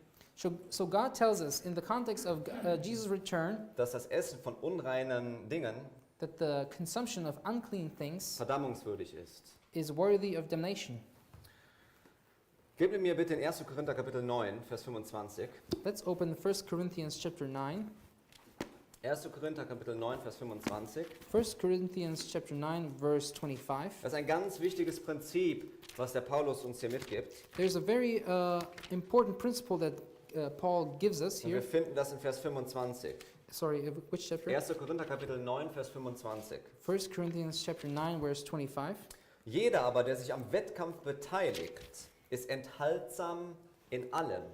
So God tells us in the context of Jesus' return dass das Essen von unreinen Dingen that the consumption of unclean things verdammungswürdig ist. is worthy of damnation. Gebt mir bitte in 1. Korinther Kapitel 9, Vers 25. Let's open 1 Corinthians chapter 9. 1. Korinther Kapitel 9, Vers 25. 1 Corinthians chapter 9 verse 25. Das ist ein ganz wichtiges Prinzip, was der Paulus uns hier mitgibt. There's a very important principle that Paul gives us Und wir here. finden das in Vers 25. Sorry, which chapter? 1. Korinther Kapitel 9, Vers 25. 1 Corinthians chapter 9 verse 25. Jeder aber, der sich am Wettkampf beteiligt, ist enthaltsam in allem.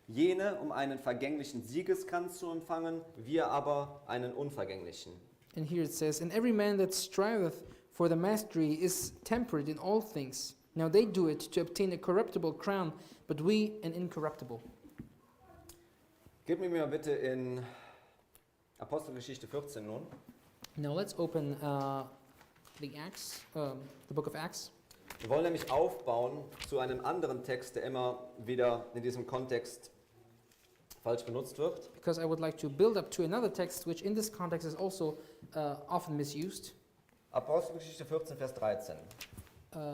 Jene, um einen vergänglichen Siegeskranz zu empfangen, wir aber einen unvergänglichen. And here it says, "And every man that striveth for the mastery is temperate in all things. Now they do it to obtain a corruptible crown, but we an incorruptible." Gib mir mal bitte in Apostelgeschichte 14 nun. Now let's open the book of Acts. Wir wollen nämlich aufbauen zu einem anderen Text, der immer wieder in diesem Kontext falsch benutzt wird. Because I would like to build up to another text which in this context is also often misused. Apostelgeschichte 14, Vers 13.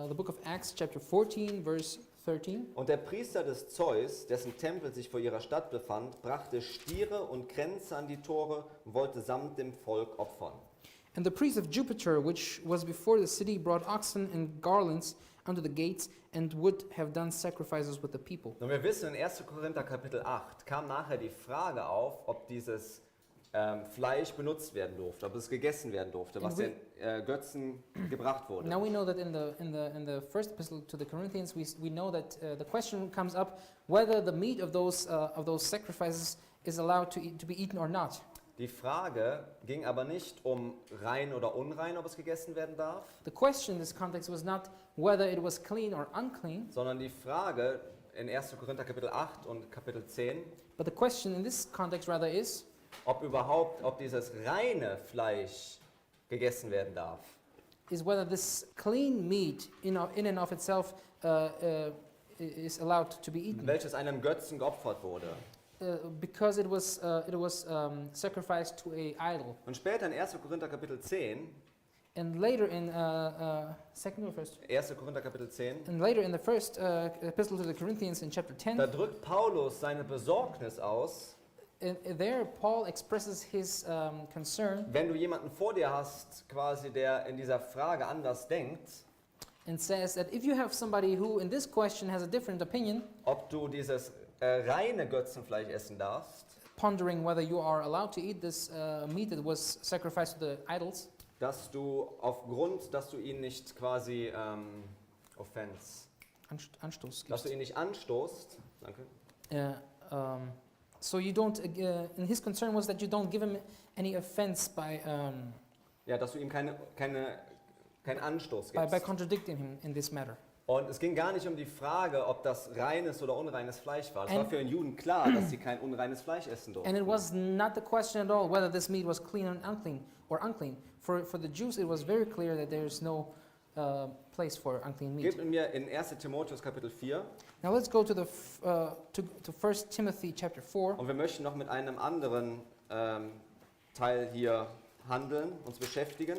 The book of Acts chapter 14 verse 13. Und der Priester des Zeus, dessen Tempel sich vor ihrer Stadt befand, brachte Stiere und Kränze an die Tore und wollte samt dem Volk opfern. And the priest of Jupiter, which was before the city, brought oxen and garlands unto the gates, and would have done sacrifices with the people. Und wir wissen, in 1. Korinther Kapitel 8 kam nachher die Frage auf, ob dieses Fleisch benutzt werden durfte, ob es gegessen werden durfte, was den Götzen gebracht wurde. Now we know that in the first epistle to the Corinthians, we know that the question comes up whether the meat of those sacrifices is allowed to be eaten or not. Die Frage ging aber nicht um rein oder unrein, ob es gegessen werden darf, The question in this context was not whether it was clean or unclean, sondern die Frage in 1. Korinther Kapitel 8 und Kapitel 10, but the question in this context rather is ob dieses reine Fleisch gegessen werden darf. whether this clean meat in and of itself is allowed to be eaten. Welches einem Götzen geopfert wurde. Because it was sacrificed to a idol. Und später in 1. Korinther Kapitel 10, And later in second or first, 1. Korinther Kapitel 10, and later in the first epistle to the Corinthians in chapter 10, da drückt Paulus seine Besorgnis aus, there Paul expresses his concern wenn du jemanden vor dir hast, quasi der in dieser Frage anders denkt, and says that if you have somebody who in this question has a different opinion, ob du dieses reine Götzenfleisch essen darfst, pondering whether you are allowed to eat this meat that was sacrificed to the idols, dass du ihn nicht quasi Anstoß dass du gibst. ihn nicht anstoßt, danke, So you don't, and his concern was that you don't give him any offense by dass du ihm keinen Anstoß by gibst. contradicting him in this matter. Und es ging gar nicht um die Frage, ob das reines oder unreines Fleisch war. Es war And- für den Juden klar, dass sie kein unreines Fleisch essen durften. And it was not the question at all whether this meat was clean and unclean. For the Jews, it was very clear that there is no place for unclean meat. Gebt mir in 1. Timotheus Kapitel 4 Now let's go to the to 1 Timothy chapter 4, und wir möchten noch mit einem anderen Teil hier handeln, uns beschäftigen,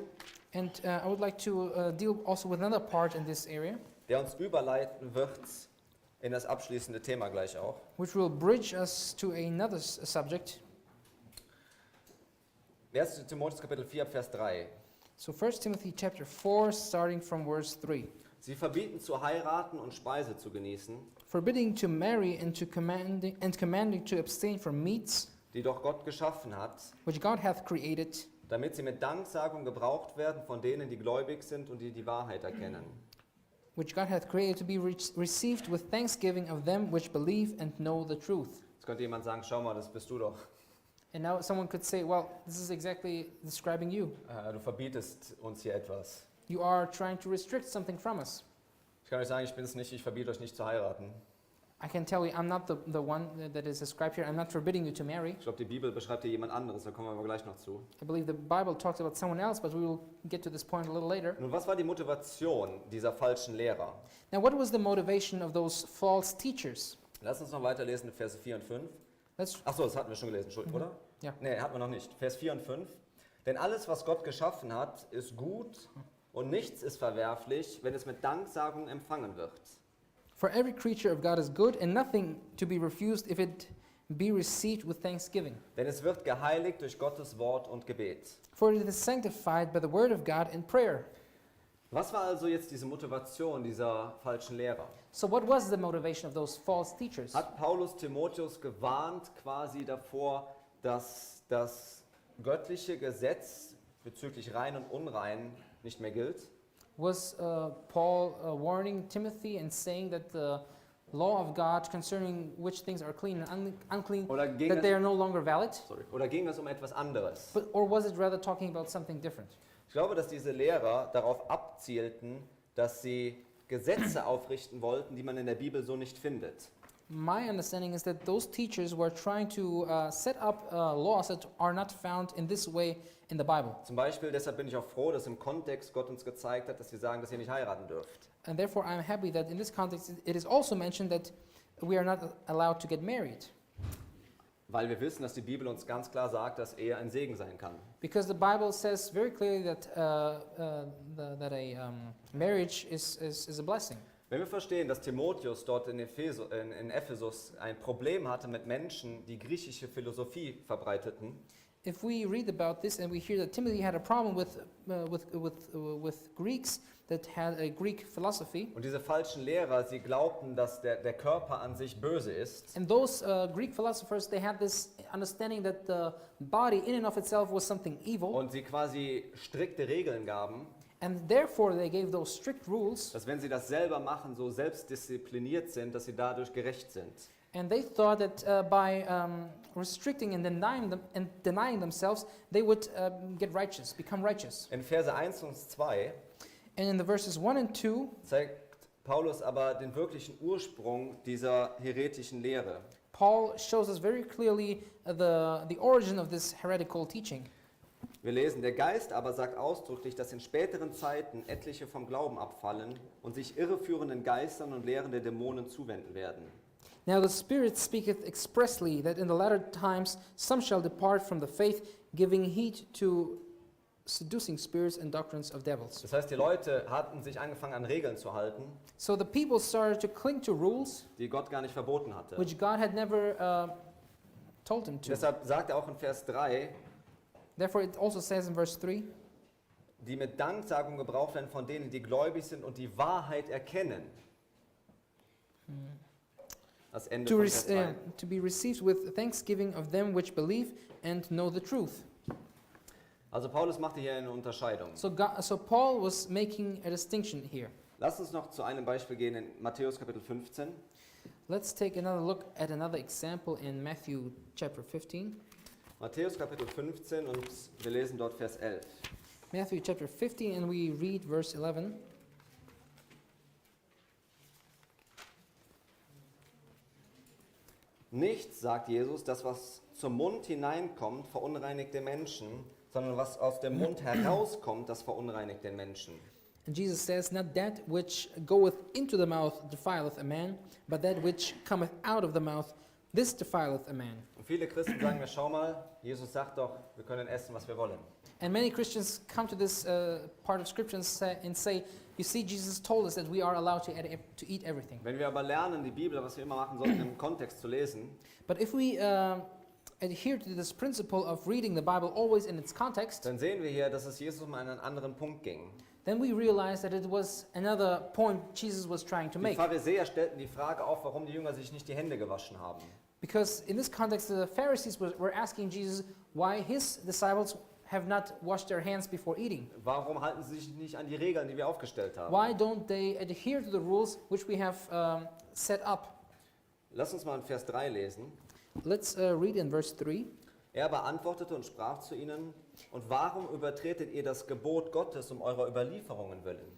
and I would like to deal also with another part in this area, der uns überleiten wird in das abschließende Thema gleich auch. which will bridge us to another subject. 1. Timotheus Kapitel 4, Vers 3. So 1 Timothy chapter 4, starting from verse 3. Sie verbieten zu heiraten und Speise zu genießen, Forbidding to marry and commanding to abstain from meats die doch Gott geschaffen hat, which God hath created, damit sie mit Danksagung gebraucht werden von denen, die gläubig sind und die die Wahrheit erkennen. which God hath created to be received with thanksgiving of them which believe and know the truth. Jetzt könnte jemand sagen, schau mal, das bist du doch. And now someone could say, well, this is exactly describing you. Du verbietest uns hier etwas. You are trying to restrict something from us. Ich kann euch sagen, ich bin es nicht, ich verbiete euch nicht zu heiraten. I can tell you, I'm not the one that is described here. I'm not forbidding you to marry. Ich glaube, die Bibel beschreibt hier jemand anderes, da kommen wir aber gleich noch zu. I believe the Bible talks about someone else, but we will get to this point a little later. Nun, was war die Motivation dieser falschen Lehrer? Now, what was the motivation of those false teachers? Lass uns noch weiterlesen, Verse 4 und 5. Let's, Achso, das hatten wir schon gelesen, Entschuldigung, oder? Ja. Nee, hatten wir noch nicht. Vers 4 und 5. Denn alles, was Gott geschaffen hat, ist gut und nichts ist verwerflich, wenn es mit Danksagung empfangen wird. For every creature of God is good, and nothing to be refused if it be received with thanksgiving. Denn es wird geheiligt durch Gottes Wort und Gebet. For it is sanctified by the word of God and prayer. Was war also jetzt diese Motivation dieser falschen Lehrer? So what was the motivation of those false teachers? Hat Paulus Timotheus gewarnt quasi davor, dass das göttliche Gesetz bezüglich rein und unrein nicht mehr gilt? Was Paul warning Timothy and saying that the law of God concerning which things are clean and unclean, Oder ging, that they es, are no longer valid? oder ging es um etwas anderes? Or was it rather talking about something different? Ich glaube, dass diese Lehrer darauf abzielten, dass sie Gesetze aufrichten wollten, die man in der Bibel so nicht findet. My understanding is that those teachers were trying to set up laws that are not found in this way in the Bible. Zum Beispiel, deshalb bin ich auch froh, dass im Kontext Gott uns gezeigt hat, dass wir sagen, dass ihr nicht heiraten dürft. And therefore I'm happy that in this context it is also mentioned that we are not allowed to get married. Weil wir wissen, dass die Bibel uns ganz klar sagt, dass Ehe ein Segen sein kann. Because the Bible says very clearly that that a marriage is a blessing. Wenn wir verstehen, dass Timotheus dort in Ephesus ein Problem hatte mit Menschen, die griechische Philosophie verbreiteten, If we read about this and we hear that Timothy had a problem with Greeks that had a Greek philosophy, und diese falschen Lehrer, sie glaubten, dass der Körper an sich böse ist, and those Greek philosophers, they had this understanding that the body in and of itself was something evil, und sie quasi strikte Regeln gaben, and therefore they gave those strict rules, dass wenn sie das selber machen, so selbstdiszipliniert sind, dass sie dadurch gerecht sind. and they thought that by restricting and denying themselves, they would get righteous, become righteous. In Verse 1 und 2 And in the verses 1 and 2, zeigt Paulus aber den wirklichen Ursprung dieser heretischen Lehre. Paul shows us very clearly the origin of this heretical teaching. Wir lesen, der Geist aber sagt ausdrücklich, dass in späteren Zeiten etliche vom Glauben abfallen und sich irreführenden Geistern und Lehren der Dämonen zuwenden werden. Now the Spirit speaketh expressly that in the latter times some shall depart from the faith, giving heed to seducing spirits and doctrines of devils. Das heißt, die Leute hatten sich angefangen an Regeln zu halten, So the people started to cling to rules die Gott gar nicht verboten hatte. which God had never told them to. Deshalb sagt er auch in Vers 3, Therefore it also says in verse 3, die mit Danksagung gebraucht werden von denen, die gläubig sind und die Wahrheit erkennen. Das Ende von Vers 3. to be received with thanksgiving of them which believe and know the truth. Also Paulus machte hier eine Unterscheidung. So Paul was making a distinction here. Lass uns noch zu einem Beispiel gehen in Matthäus Kapitel 15. Let's take another look at another example in Matthew chapter 15. Matthäus Kapitel 15 und wir lesen dort Vers 11. Matthew chapter 15 and we read verse 11. Nichts, sagt Jesus, das was zum Mund hineinkommt, verunreinigt den Menschen, sondern was aus dem Mund herauskommt, das verunreinigt den Menschen. And Jesus says, not that which goeth into the mouth defileth a man, but that which cometh out of the mouth, this defileth a man. Und viele Christen sagen mir, schau mal, Jesus sagt doch, wir können essen, was wir wollen. And many Christians come to this part of Scripture and say, you see, Jesus told us that we are allowed to eat everything. Wenn wir aber lernen, die Bibel, was wir immer machen sollten, im Kontext zu lesen, But if we adhere to this principle of reading the Bible always in its context, dann sehen wir hier, dass es Jesus um einen anderen Punkt ging. then we realize that it was another point Jesus was trying to Die make. Pharisäer stellten die Frage auf, warum die Jünger sich nicht die Hände gewaschen haben. Because in this context, the Pharisees were asking Jesus why his disciples have not washed their hands before eating. Warum halten sie sich nicht an die Regeln, die wir aufgestellt haben? Why don't they adhere to the rules which we have set up? Lass uns mal in Vers 3 lesen. Let's read in verse 3. Er aber antwortete und sprach zu ihnen, und warum übertretet ihr das Gebot Gottes um eurer Überlieferungen willen?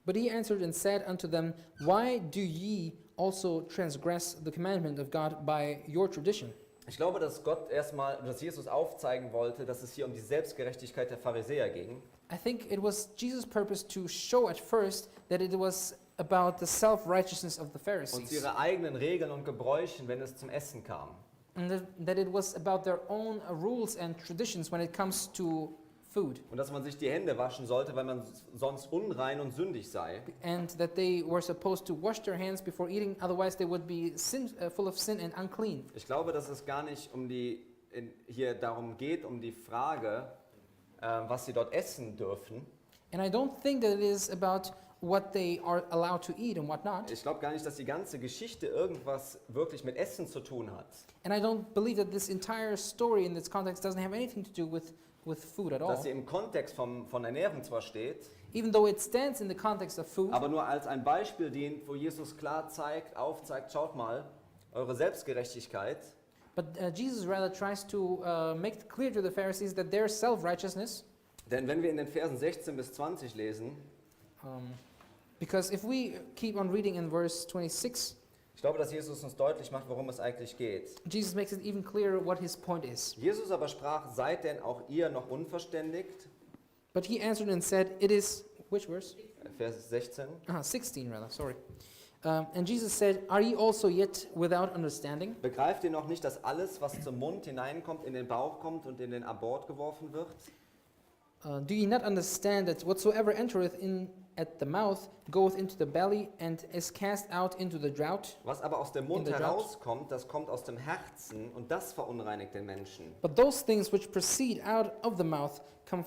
But he answered and said unto them, why do ye also transgress the commandment of God by your tradition. Ich glaube, dass dass Jesus aufzeigen wollte, dass es hier um die Selbstgerechtigkeit der Pharisäer ging. I think it was Jesus' purpose to show at first that it was about the self-righteousness of the Und Pharisees, ihre eigenen Regeln und Gebräuchen, wenn es zum Essen kam. and that it was about their own rules and traditions when it comes to food, Und dass man sich die Hände waschen sollte, weil man sonst unrein und sündig sei. and that they were supposed to wash their hands before eating, otherwise they would be full of sin and unclean. Ich glaube, dass es gar nicht hier darum geht, um die Frage, was sie dort essen dürfen. And I don't think that it is about what they are allowed to eat and what not. Ich glaube gar nicht, dass die ganze Geschichte irgendwas wirklich mit Essen zu tun hat. And I don't believe that this entire story in this context doesn't have anything to do with food at all. Dass sie im Kontext von Ernährung zwar steht, Even though it stands in the context of food, aber nur als ein Beispiel dient, wo Jesus klar aufzeigt, schaut mal, eure Selbstgerechtigkeit, but Jesus rather tries to make it clear to the Pharisees that their self-righteousness, denn wenn wir in den Versen 16 bis 20 lesen, because if we keep on reading in verse 26, ich glaube, dass Jesus uns deutlich macht, worum es eigentlich geht. Jesus makes it even clearer what his point is. Jesus aber sprach, seid denn auch ihr noch unverständigt? But he answered and said, it is, which verse? Vers 16. 16 rather, sorry. And Jesus said, are ye also yet without understanding? Begreift ihr noch nicht, dass alles, was zum Mund hineinkommt, in den Bauch kommt und in den Abort geworfen wird? Do ye not understand that whatsoever entereth in at the mouth goeth into the belly and is cast out into the drought? Was aber aus dem Mund In the drought. herauskommt, das kommt aus dem Herzen und das verunreinigt den Menschen. But those things which proceed out of the mouth come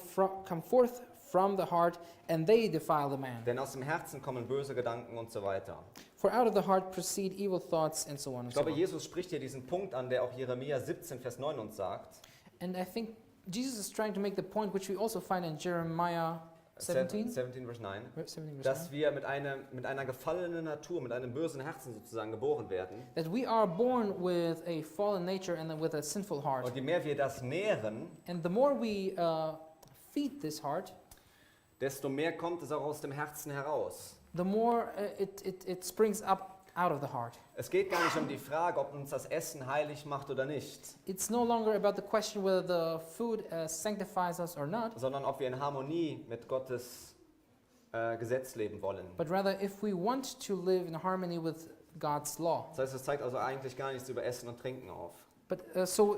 forth from the heart, and they defile the man. Denn aus dem Herzen kommen böse Gedanken und so weiter. For out of the heart proceed evil thoughts, and so on and Ich so glaube, on. Jesus spricht hier diesen Punkt an, der auch Jeremia 17, Vers 9 uns sagt. And I think Jesus is trying to make the point which we also find in Jeremiah 17, 17, Vers 9. 17 verse Dass 9, wir mit einer gefallenen Natur, mit einem bösen Herzen sozusagen geboren werden. that we are born with a fallen nature and then with a sinful heart. Und je mehr wir das nähren, And the more we feed this heart, desto mehr kommt es auch aus dem Herzen heraus. the more it springs up out of the heart. Es geht gar nicht um die Frage, ob uns das Essen heilig macht oder nicht, It's no longer about the question whether the food sanctifies us or not, sondern ob wir in Harmonie mit Gottes Gesetz leben wollen. but rather if we want to live in harmony with God's law. Das heißt, es zeigt also eigentlich gar nichts über Essen und Trinken auf. But so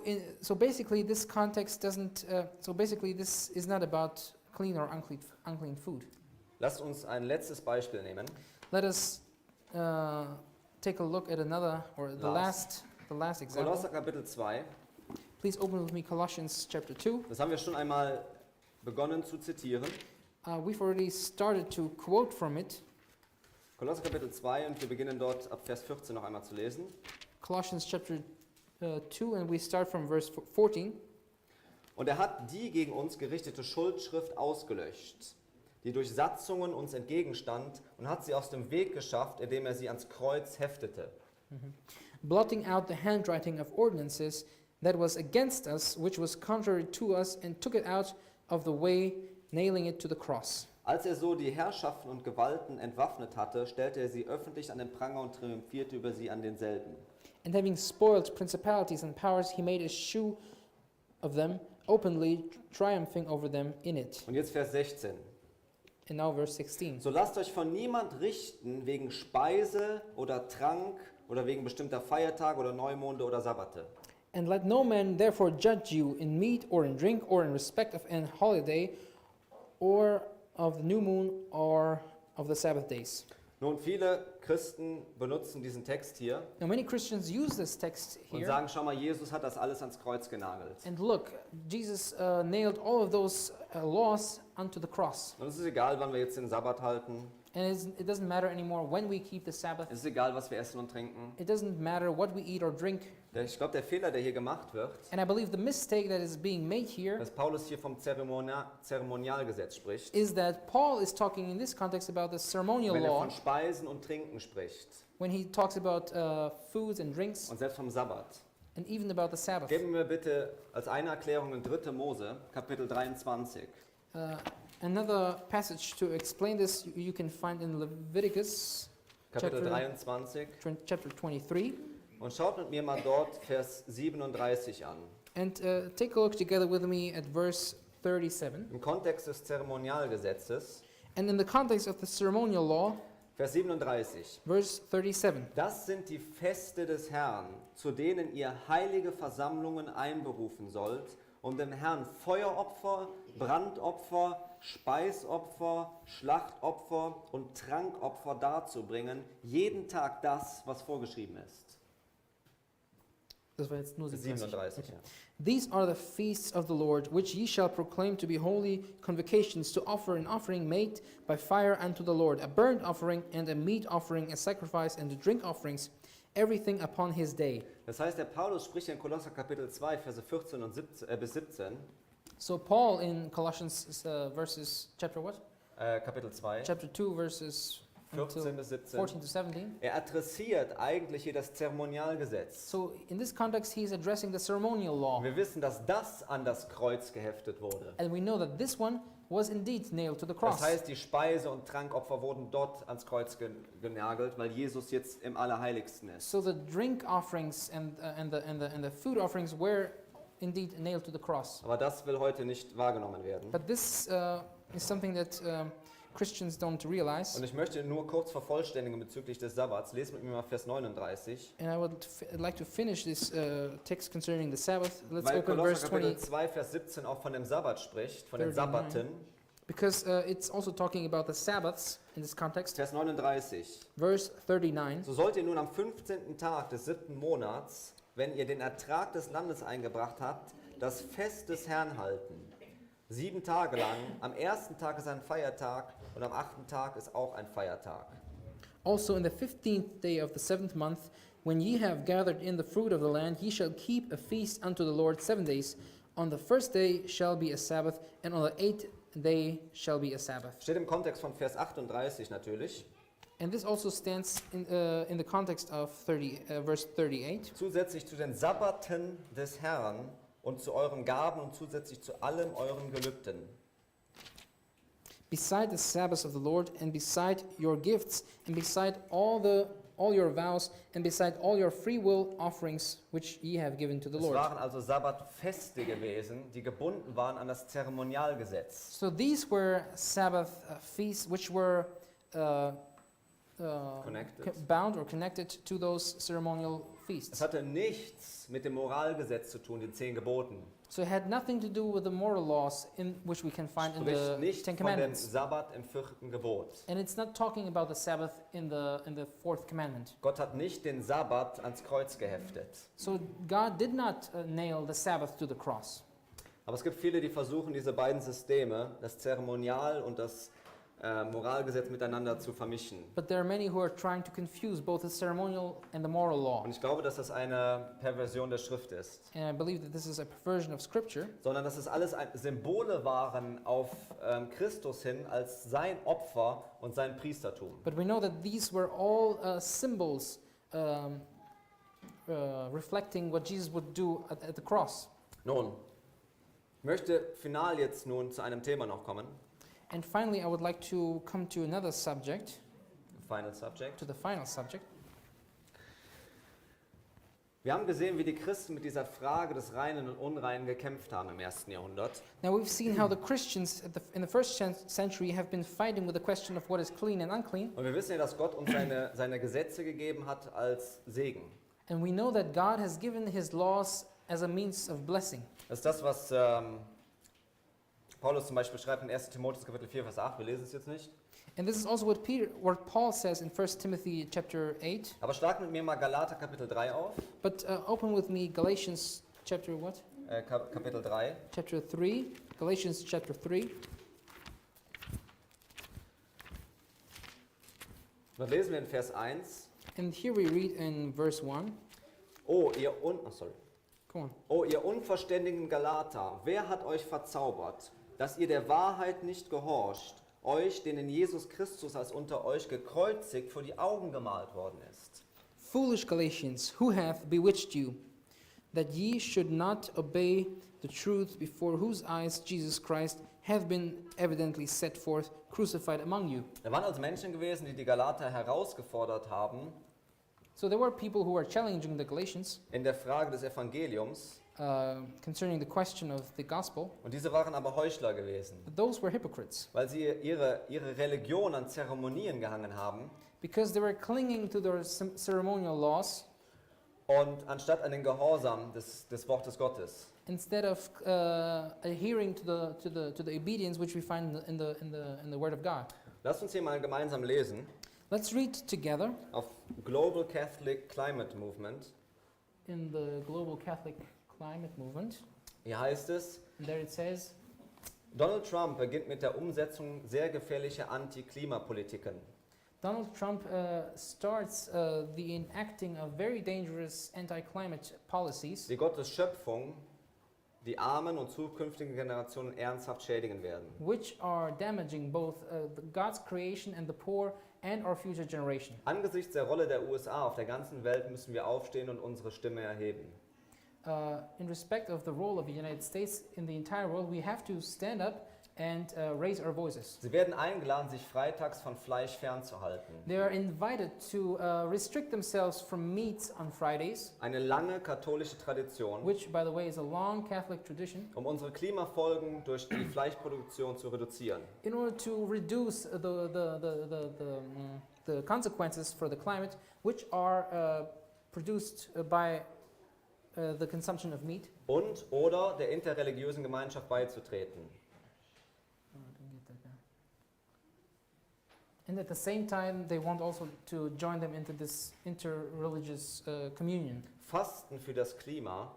basically this context doesn't. So basically this is not about clean or unclean food. Lasst uns ein letztes Beispiel nehmen. Let us take a look at another or the last example. Kolosser Kapitel 2. Please open with me Colossians chapter 2. Das haben wir schon einmal begonnen zu zitieren. We've already started to quote from it. Kolosser Kapitel 2 und wir beginnen dort ab Vers 14 noch einmal zu lesen. Colossians chapter 2 and we start from verse 14. Und er hat die gegen uns gerichtete Schuldschrift ausgelöscht, die durch Satzungen uns entgegenstand, und hat sie aus dem Weg geschafft, indem er sie ans Kreuz heftete. Blotting out the handwriting of ordinances that was against us, which was contrary to us, and took it out of the way, nailing it to the cross. Als er so die Herrschaften und Gewalten entwaffnet hatte, stellte er sie öffentlich an den Pranger und triumphierte über sie an denselben. And having spoiled principalities and powers, he made a shoe of them, openly triumphing over them in it. Und jetzt Vers 16. And now verse 16. So lasst euch von niemand richten wegen Speise oder Trank oder wegen bestimmter Feiertage oder Neumonde oder Sabbate. And let no man therefore judge you in meat or in drink or in respect of an holiday or of the new moon or of the Sabbath days. Nun, viele Christen benutzen diesen Text hier Now many Christians use this text und here. sagen, schau mal, Jesus hat das alles ans Kreuz genagelt. And look, Jesus nailed all of those laws onto the cross. Und es ist egal, wann wir jetzt den Sabbat halten. And it doesn't matter anymore when we keep the Sabbath. Es ist egal, was wir essen und trinken. It doesn't matter what we eat or drink. Ich glaube, der Fehler, der hier gemacht wird, And I believe the mistake that is being made here dass Paulus hier vom Zeremonialgesetz spricht, is that Paul is talking in this context about the ceremonial wenn er law von Speisen und Trinken spricht when he talks about foods and drinks und selbst vom Sabbat. and even about the Sabbath. Geben wir bitte als eine Erklärung in 3. Mose, Kapitel 23. Another passage to explain this you can find in Leviticus Kapitel 23. chapter 23. Und schaut mit mir mal dort Vers 37 an. And take a look together with me at verse 37. Im Kontext des Zeremonialgesetzes, And in the context of the ceremonial law, Vers 37. verse 37. Das sind die Feste des Herrn, zu denen ihr heilige Versammlungen einberufen sollt, um dem Herrn Feueropfer, Brandopfer, Speisopfer, Schlachtopfer und Trankopfer darzubringen, jeden Tag das, was vorgeschrieben ist. Das war jetzt nur 37. Okay. Ja. These are the feasts of the Lord, which ye shall proclaim to be holy convocations, to offer an offering made by fire unto the Lord, a burnt offering and a meat offering, a sacrifice and a drink offerings, everything upon his day. Das heißt, der Paulus spricht in Kolosser Kapitel 2, Verse 14 und 17, bis 17, So Paul in Colossians verses chapter what? Kapitel 2, Chapter 2 verses 14 bis 17, 14 to 17. er adressiert eigentlich hier das Zeremonialgesetz. So in this context he is addressing the ceremonial law. Wir wissen, dass das an das Kreuz geheftet wurde. And we know that this one was indeed nailed to the cross. Das heißt, die Speise- und Trankopfer wurden dort ans Kreuz genagelt, weil Jesus jetzt im Allerheiligsten ist. So the drink offerings and the food offerings were indeed nailed to the cross. Aber das will heute nicht wahrgenommen werden. But this is something that Christians don't realize. Und ich möchte nur kurz vervollständigen bezüglich des Sabbats. Lest mit mir mal Vers 39. And I would like to finish this text concerning the Sabbath. Let's Weil open Kolosser verse Kapitel 20, 2, Vers 17 auch von dem Sabbat spricht, von den 39. Sabbaten. because it's also talking about the Sabbaths in this context. Vers 39. Verse 39. So sollt ihr nun am 15. Tag des 7. Monats, wenn ihr den Ertrag des Landes eingebracht habt, das Fest des Herrn halten. 7 Tage lang, am 1. Tag ist ein Feiertag und am 8. Tag ist auch ein Feiertag. Also in the 15th day of the 7th month, when ye have gathered in the fruit of the land, ye shall keep a feast unto the Lord 7 days. On the first day shall be a Sabbath, and on the 8th day shall be a Sabbath. Steht im Kontext von Vers 38 natürlich. And this also stands in the context of verse 38. Zusätzlich zu den Sabbaten des Herrn und zu euren Gaben und zusätzlich zu allem euren Gelübden. Beside the Sabbaths of the Lord, and beside your gifts, and beside all your vows, and beside all your free will offerings which ye have given to the Es Lord. waren also Sabbatfeste gewesen, die gebunden waren an das Zeremonialgesetz. So these were Sabbath feasts which were Connected. bound or connected to those ceremonial Es feasts. hatte nichts mit dem Moralgesetz zu tun, den 10 Geboten. So it had nothing to do with the moral laws in which we can find in Spricht the nicht Ten von dem Commandments. Sabbat im 4. Gebot. And it's not talking about the Sabbath in the fourth commandment. Gott hat nicht den Sabbat ans Kreuz geheftet. So God did not nail the Sabbath to the cross. Aber es gibt viele, die versuchen, diese beiden Systeme, das Zeremonial und das Moralgesetz miteinander zu vermischen. But there are many who are trying to confuse both the ceremonial and the moral law. Und ich glaube, dass das eine Perversion der Schrift ist. And I believe that this is a perversion of Scripture. Sondern dass es alles Symbole waren auf Christus hin als sein Opfer und sein Priestertum. But we know that these were all symbols reflecting what Jesus would do at the cross. Nun, ich möchte final jetzt nun zu einem Thema noch kommen. And finally, I would like to come to another subject, Final subject. to the final subject. Wir haben gesehen, wie die Christen mit dieser Frage des Reinen und Unreinen gekämpft haben im 1. Jahrhundert. Now we've seen how the Christians in the first century have been fighting with the question of what is clean and unclean. Und wir wissen ja, dass Gott uns seine Gesetze gegeben hat als Segen. And we know that God has given his laws as a means of blessing. Das ist das, was Paulus zum Beispiel schreibt in 1. Timotheus Kapitel 4, Vers 8. Wir lesen es jetzt nicht. And this is also what Paul says in 1 Timothy chapter 8. Aber schlag mit mir mal Galater Kapitel 3 auf. But open with me Galatians chapter what? Kapitel 3. Chapter 3. Galatians chapter 3. Dann lesen wir in Vers 1. And here we read in verse 1. Oh, ihr unverständigen Galater, wer hat euch verzaubert, dass ihr der Wahrheit nicht gehorcht, euch, denen Jesus Christus als unter euch gekreuzigt vor die Augen gemalt worden ist? Foolish Galatians, who hath bewitched you, that ye should not obey the truth, before whose eyes Jesus Christ hath been evidently set forth, crucified among you. Da waren also Menschen gewesen, die die Galater herausgefordert haben So there were people who were challenging the Galatians in der Frage des Evangeliums. concerning the question of the gospel. Und diese waren aber Heuchler gewesen, But those were hypocrites weil sie ihre Religion an Zeremonien gehangen haben because they were clinging to their ceremonial laws und anstatt an den Gehorsam des Wortes Gottes. instead of adhering to the obedience which we find in the Word of God. Lasst uns hier mal gemeinsam lesen Let's read together auf Global Catholic Climate Movement. in the Global Catholic Climate Movement. Hier heißt es, And there it says, Donald Trump beginnt mit der Umsetzung sehr gefährlicher Anti-Klimapolitiken. Donald Trump starts the enacting of very dangerous anti-climate policies die Gottes Schöpfung die armen und zukünftigen Generationen ernsthaft schädigen werden. which are damaging both God's creation and the poor and our future generation. Angesichts der Rolle der USA auf der ganzen Welt müssen wir aufstehen und unsere Stimme erheben. In respect of the role of the United States in the entire world, we have to stand up and raise our voices. Sie werden eingeladen, sich freitags von Fleisch fernzuhalten. They are invited to restrict themselves from meat on Fridays, Eine lange katholische Tradition, which, by the way, is a long Catholic tradition, um unsere Klimafolgen durch die Fleischproduktion zu reduzieren. in order to reduce the consequences for the climate, which are produced by the consumption of meat. Und oder der interreligiösen Gemeinschaft beizutreten. And at the same time, they want also to join them into this interreligious communion. Fasten für das Klima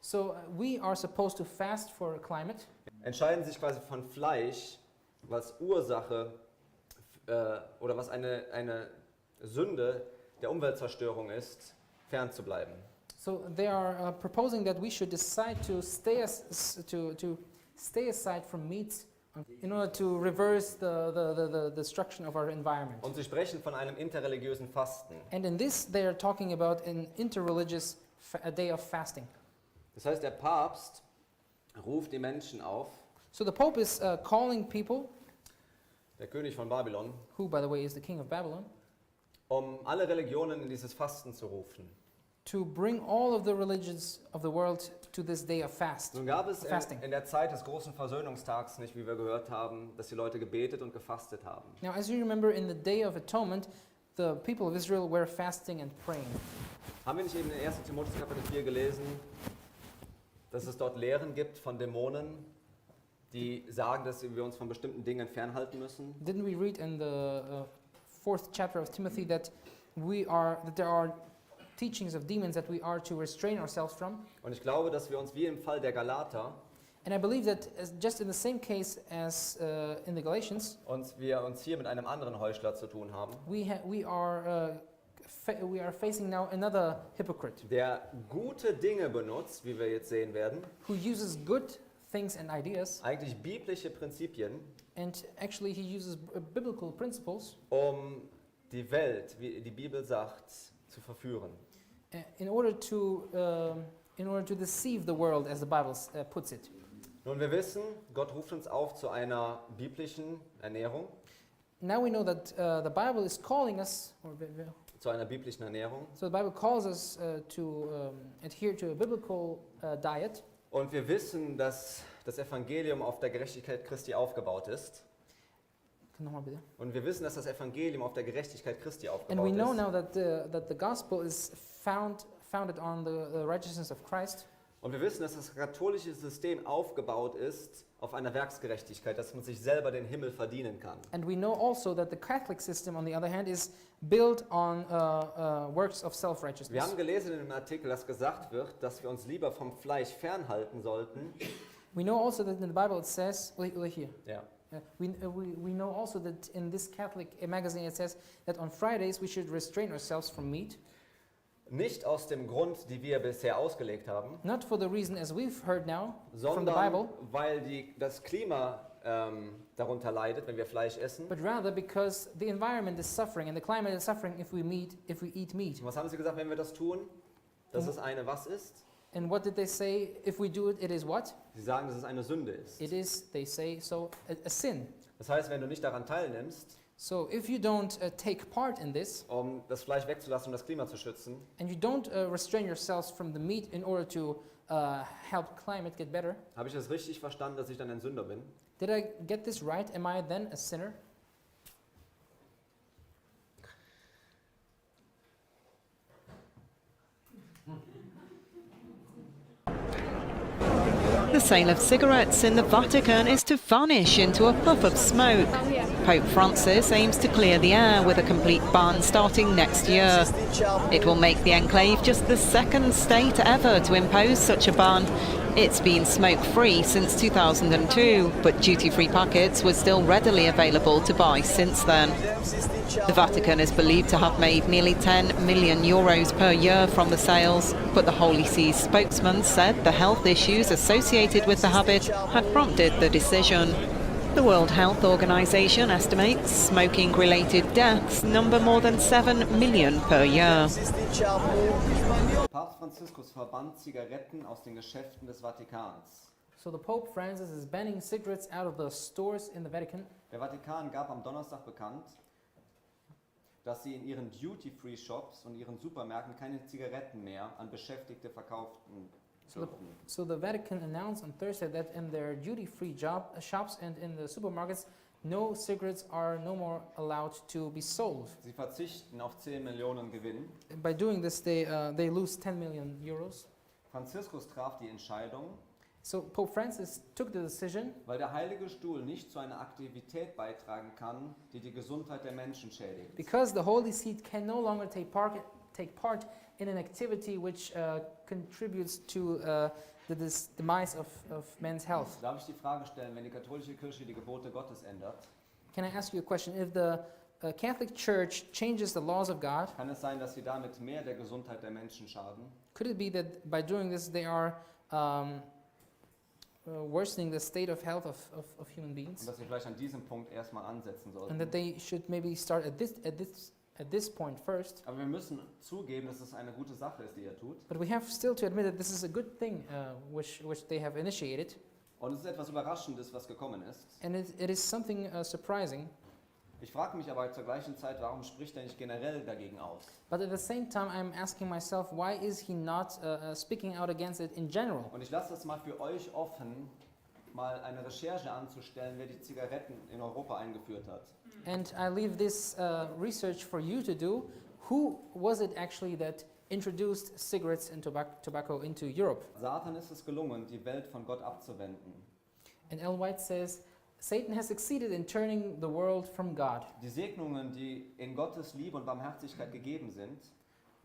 So we are supposed to fast for climate, entscheiden sich quasi von Fleisch, was Ursache oder was eine Sünde der Umweltzerstörung ist, fernzubleiben. so they are proposing that we should decide to stay aside from meat in order to reverse the destruction of our environment. Und sie sprechen von einem interreligiösen Fasten. And in this, they are talking about an interreligious a day of fasting. Das heißt, der Papst ruft die Menschen auf, So the Pope is calling people, der König von Babylon, who, by the way, is the king of Babylon, um alle Religionen in dieses Fasten zu rufen. to bring all of the religions of the world to this day of fast. Nun gab es Fasting. in der Zeit des großen Versöhnungstags nicht, wie wir gehört haben, dass die Leute gebetet und gefastet haben. Now, as you remember, in the Day of Atonement, the people of Israel were fasting and praying. Haben wir nicht eben in 1. Timotheus Kapitel 4 gelesen, dass es dort Lehren gibt von Dämonen, die sagen, dass wir uns von bestimmten Dingen fernhalten müssen? Didn't we read in the 4th chapter of Timothy that there are teachings of demons that we are to restrain ourselves from? Und ich glaube, dass wir uns wie im Fall der Galater And I believe that just in the same case as in the Galatians, wir uns hier mit einem anderen Heuchler zu tun haben, we are facing now another hypocrite der gute Dinge benutzt, wie wir jetzt sehen werden, who uses good things and ideas, eigentlich biblische Prinzipien, and actually he uses biblical principles um die Welt, wie die Bibel sagt, zu verführen. in order to deceive the world, as the Bible puts it. Nun, wir wissen, Gott ruft uns auf zu einer biblischen Ernährung, Now we know that the Bible is calling us, zu einer biblischen Ernährung. so the Bible calls us to adhere to a biblical diet. Und wir wissen, dass das Evangelium auf der Gerechtigkeit Christi aufgebaut ist. Nochmal bitte. Und wir wissen, dass das Evangelium auf der Gerechtigkeit Christi And aufgebaut we know ist. now that the gospel is founded on the righteousness of Christ. Und wir wissen, dass das katholische System aufgebaut ist auf einer Werksgerechtigkeit, dass man sich selber den Himmel verdienen kann. And we know also that the Catholic system, on the other hand, is built on works of Wir self-righteousness. haben gelesen in dem Artikel, dass gesagt wird, dass wir uns lieber vom Fleisch fernhalten sollten. We know also that in the Bible it says, here, Ja. we know also that in this Catholic magazine it says that on Fridays we should restrain ourselves from meat, Nicht aus dem Grund, die wir bisher ausgelegt haben, not for the reason as we've heard now from the sondern Bible, weil das Klima darunter leidet, wenn wir Fleisch essen. but rather because the environment is suffering and the climate is suffering if we eat meat. Und was haben Sie gesagt, wenn wir das tun? Dass es eine was ist? And what did they say? If we do it, it is what? Sie sagen, dass es eine Sünde ist. It is, they say, so a sin. Das heißt, wenn du nicht daran teilnimmst, So if you don't take part in this, um das Fleisch wegzulassen, um das Klima zu schützen, and you don't restrain yourselves from the meat in order to help climate get better, habe ich es richtig verstanden, dass ich dann ein Sünder bin? did I get this right? Am I then a sinner? The sale of cigarettes in the Vatican is to vanish into a puff of smoke. Pope Francis aims to clear the air with a complete ban starting next year. It will make the enclave just the second state ever to impose such a ban. It's been smoke-free since 2002, but duty-free packets were still readily available to buy since then. The Vatican is believed to have made nearly 10 million euros per year from the sales, but the Holy See's spokesman said the health issues associated with the habit had prompted the decision. The World Health Organization estimates smoking-related deaths number more than 7 million per year. Papst Franziskus verbannt Zigaretten aus den Geschäften des Vatikans. So the Pope Francis is banning cigarettes out of the stores in the Vatican. Der Vatikan gab am Donnerstag bekannt, dass sie in ihren Duty-Free-Shops und ihren Supermärkten keine Zigaretten mehr an Beschäftigte verkauften dürfen. So the Vatican announced on Thursday that in their duty-free shops and in the supermarkets, no cigarettes are no more allowed to be sold. Sie verzichten auf 10 Millionen Gewinn. By doing this, they lose 10 million euros. Franziskus traf die Entscheidung, So Pope Francis took the decision weil der Heilige Stuhl nicht zu einer Aktivität beitragen kann, die die Gesundheit der Menschen schädigt. because the Holy See can no longer take part in an activity which contributes to the demise of men's health. Darf ich die Frage stellen, wenn die katholische Kirche die Gebote Gottes ändert, Can I ask you a question? If the Catholic Church changes the laws of God, kann es sein, dass sie damit mehr der Gesundheit der Menschen schaden? could it be that by doing this they are worsening the state of health of human Und beings? dass wir vielleicht an diesem Punkt erstmal ansetzen sollten. And that they should maybe start at this point first. Aber wir müssen zugeben, dass es eine gute Sache ist, die er tut. But we have still to admit that this is a good thing which they have initiated. Und es ist etwas Überraschendes, was gekommen ist. And it is something surprising. Ich frage mich aber zur gleichen Zeit, warum spricht er nicht generell dagegen aus? But at the same time, I'm asking myself, why is he not speaking out against it in general? Und ich lasse das mal für euch offen, mal eine Recherche anzustellen, wer die Zigaretten in Europa eingeführt hat. And I leave this research for you to do. Who was it actually that introduced cigarettes and tobacco into Europe? Satan ist es gelungen, die Welt von Gott abzuwenden. And Ellen White says, Satan has succeeded in turning the world from God. Die Segnungen, die in Gottes Liebe und Barmherzigkeit gegeben sind,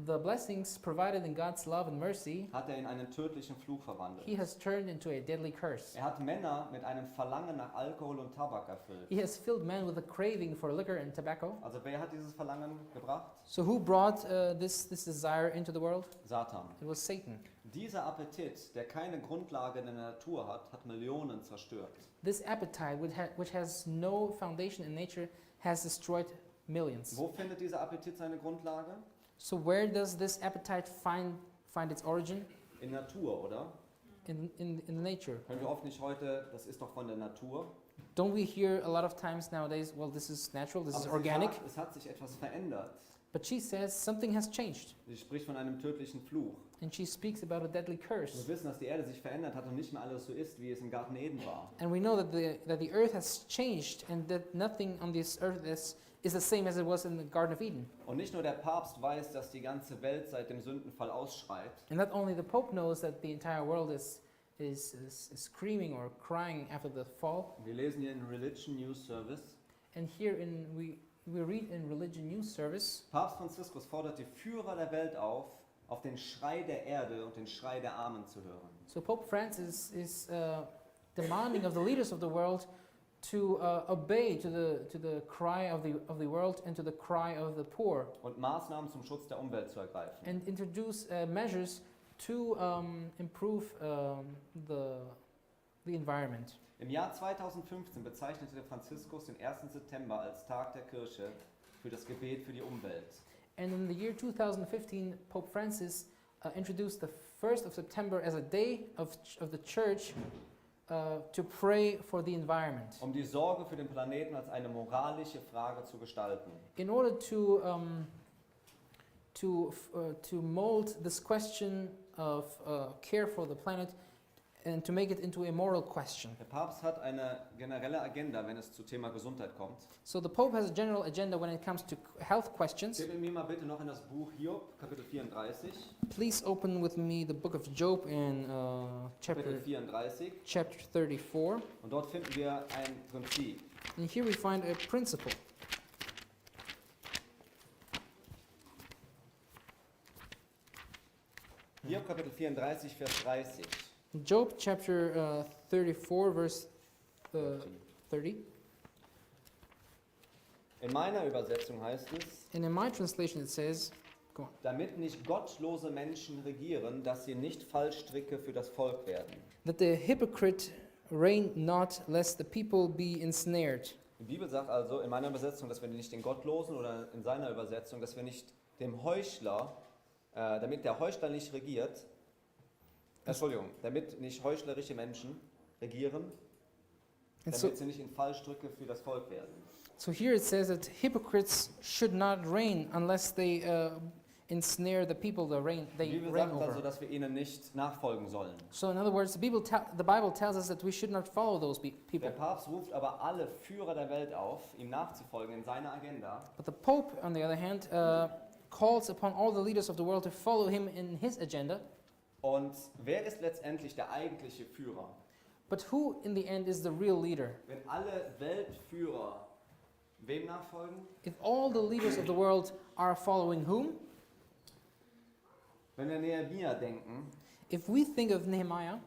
The blessings provided in God's love and mercy, hat er in einen tödlichen Fluch verwandelt. he has turned into a deadly curse. Er hat Männer mit einem Verlangen nach Alkohol und Tabak erfüllt. He has filled men with a craving for liquor and tobacco. Also wer hat dieses Verlangen gebracht? So who brought this desire into the world? Satan. It was Satan. Dieser Appetit, der keine Grundlage in der Natur hat Millionen zerstört. This appetite, which has no foundation in nature, has destroyed millions. Wo findet dieser Appetit seine Grundlage? So where does this appetite find its origin? In Natur, oder? In nature. Hören wir oft nicht heute, das ist doch von der Natur. Don't we hear a lot of times nowadays, well, this is natural, this is Aber organic? es hat sich etwas verändert. But she says something has changed. Sie spricht von einem tödlichen Fluch. And she speaks about a deadly curse. Wir wissen, dass die Erde sich verändert hat und nicht mehr alles so ist, wie es im Garten Eden war. And we know that the earth has changed and that nothing on this earth is the same as it was in the Garden of Eden. Und nicht nur der Papst weiß, dass die ganze Welt seit dem Sündenfall ausschreit. And not only the Pope knows that the entire world is screaming or crying after the fall. Wir lesen hier in Religion News Service. And here we read in Religion News Service, Papst Franziskus fordert die Führer der Welt auf den Schrei der Erde und den Schrei der Armen zu hören. so Pope Francis is demanding of the leaders of the world to obey to the cry of the world and to the cry of the poor, Und Maßnahmen zum Schutz der Umwelt zu ergreifen. and introduce measures to improve the environment. Im Jahr 2015 bezeichnete Franziskus den 1. September als Tag der Kirche für das Gebet für die Umwelt. And in the year 2015, Pope Francis introduced the 1st of September as a day of the church to pray for the environment. Um die Sorge für den Planeten als eine moralische Frage zu gestalten. In order to mold this question of care for the planet and to make it into a moral question. Der Papst hat eine generelle Agenda, wenn es zum Thema Gesundheit kommt. So the Pope has a general agenda when it comes to health questions. Gib mir mal bitte noch in das Buch Hiob, Kapitel 34. Please open with me the book of Job in Kapitel 34. chapter 34. Und dort finden wir ein Prinzip. And here we find a principle. Hiob, Kapitel 34, Vers 30. Job chapter 34 verse 30. In meiner Übersetzung heißt es, And in my translation it says, go on. damit nicht gottlose Menschen regieren, dass sie nicht Fallstricke für das Volk werden. That the hypocrite reign not, lest the people be ensnared. Die Bibel sagt also in meiner Übersetzung, dass wir nicht den Gottlosen oder in seiner Übersetzung, dass wir nicht dem Heuchler, damit der Heuchler nicht regiert, damit nicht heuchlerische Menschen regieren, And damit sie nicht in Fallstricke für das Volk werden. So here it says that hypocrites should not reign unless they ensnare the people Die they Bibel reign sagt also, over. dass wir ihnen nicht nachfolgen sollen. So in other words, the Bible tells us that we should not follow those Der people. Papst ruft aber alle Führer der Welt auf, ihm nachzufolgen in seiner Agenda. But the Pope, on the other hand, calls upon all the leaders of the world to follow him in his agenda. Und wer ist letztendlich der eigentliche Führer? But who in the end is the real leader? Wenn alle Weltführer wem nachfolgen? If all the leaders of the world are following whom? Wenn wir Nehemia denken, If we think of Nehemiah,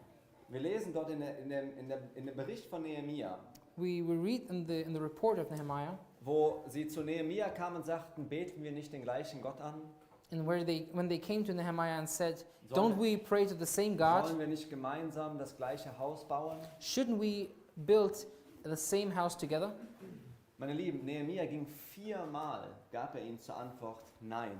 wir lesen dort in dem Bericht von Nehemia, we read in the report of Nehemiah, wo sie zu Nehemia kamen und sagten, beten wir nicht den gleichen Gott an? and when they came to Nehemiah and said, Sollen- "Don't we pray to the same Sollen God? wir nicht gemeinsam das gleiche Haus bauen? Shouldn't we build the same house together?" Meine Lieben, Nehemia ging 4-mal, gab er ihnen zur Antwort Nein.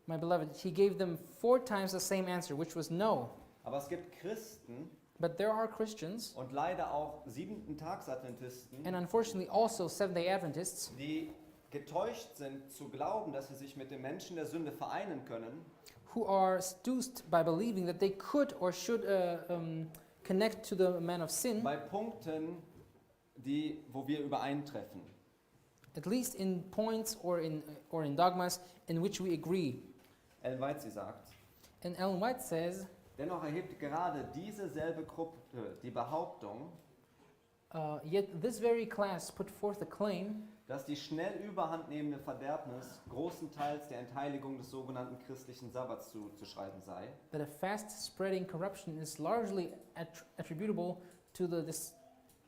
My beloved, he gave them 4 times the same answer, which was no. Aber es gibt Christen But there are Christians, und leider auch 7-Tags-Adventisten, and unfortunately also Seventh-day Adventists, die getäuscht sind zu glauben, dass sie sich mit den Menschen der Sünde vereinen können, who are seduced by believing that they could or should connect to the man of sin, bei Punkten, wo wir übereintreffen. at least in points or in dogmas in which we agree. Ellen White, sie sagt, And Ellen White says, dennoch erhebt gerade diese selbe Gruppe die Behauptung, yet this very class put forth a claim dass die schnell überhand nehmende Verderbnis großenteils der Entheiligung des sogenannten christlichen Sabbats zuzuschreiben sei. that a fast-spreading corruption is largely attributable to the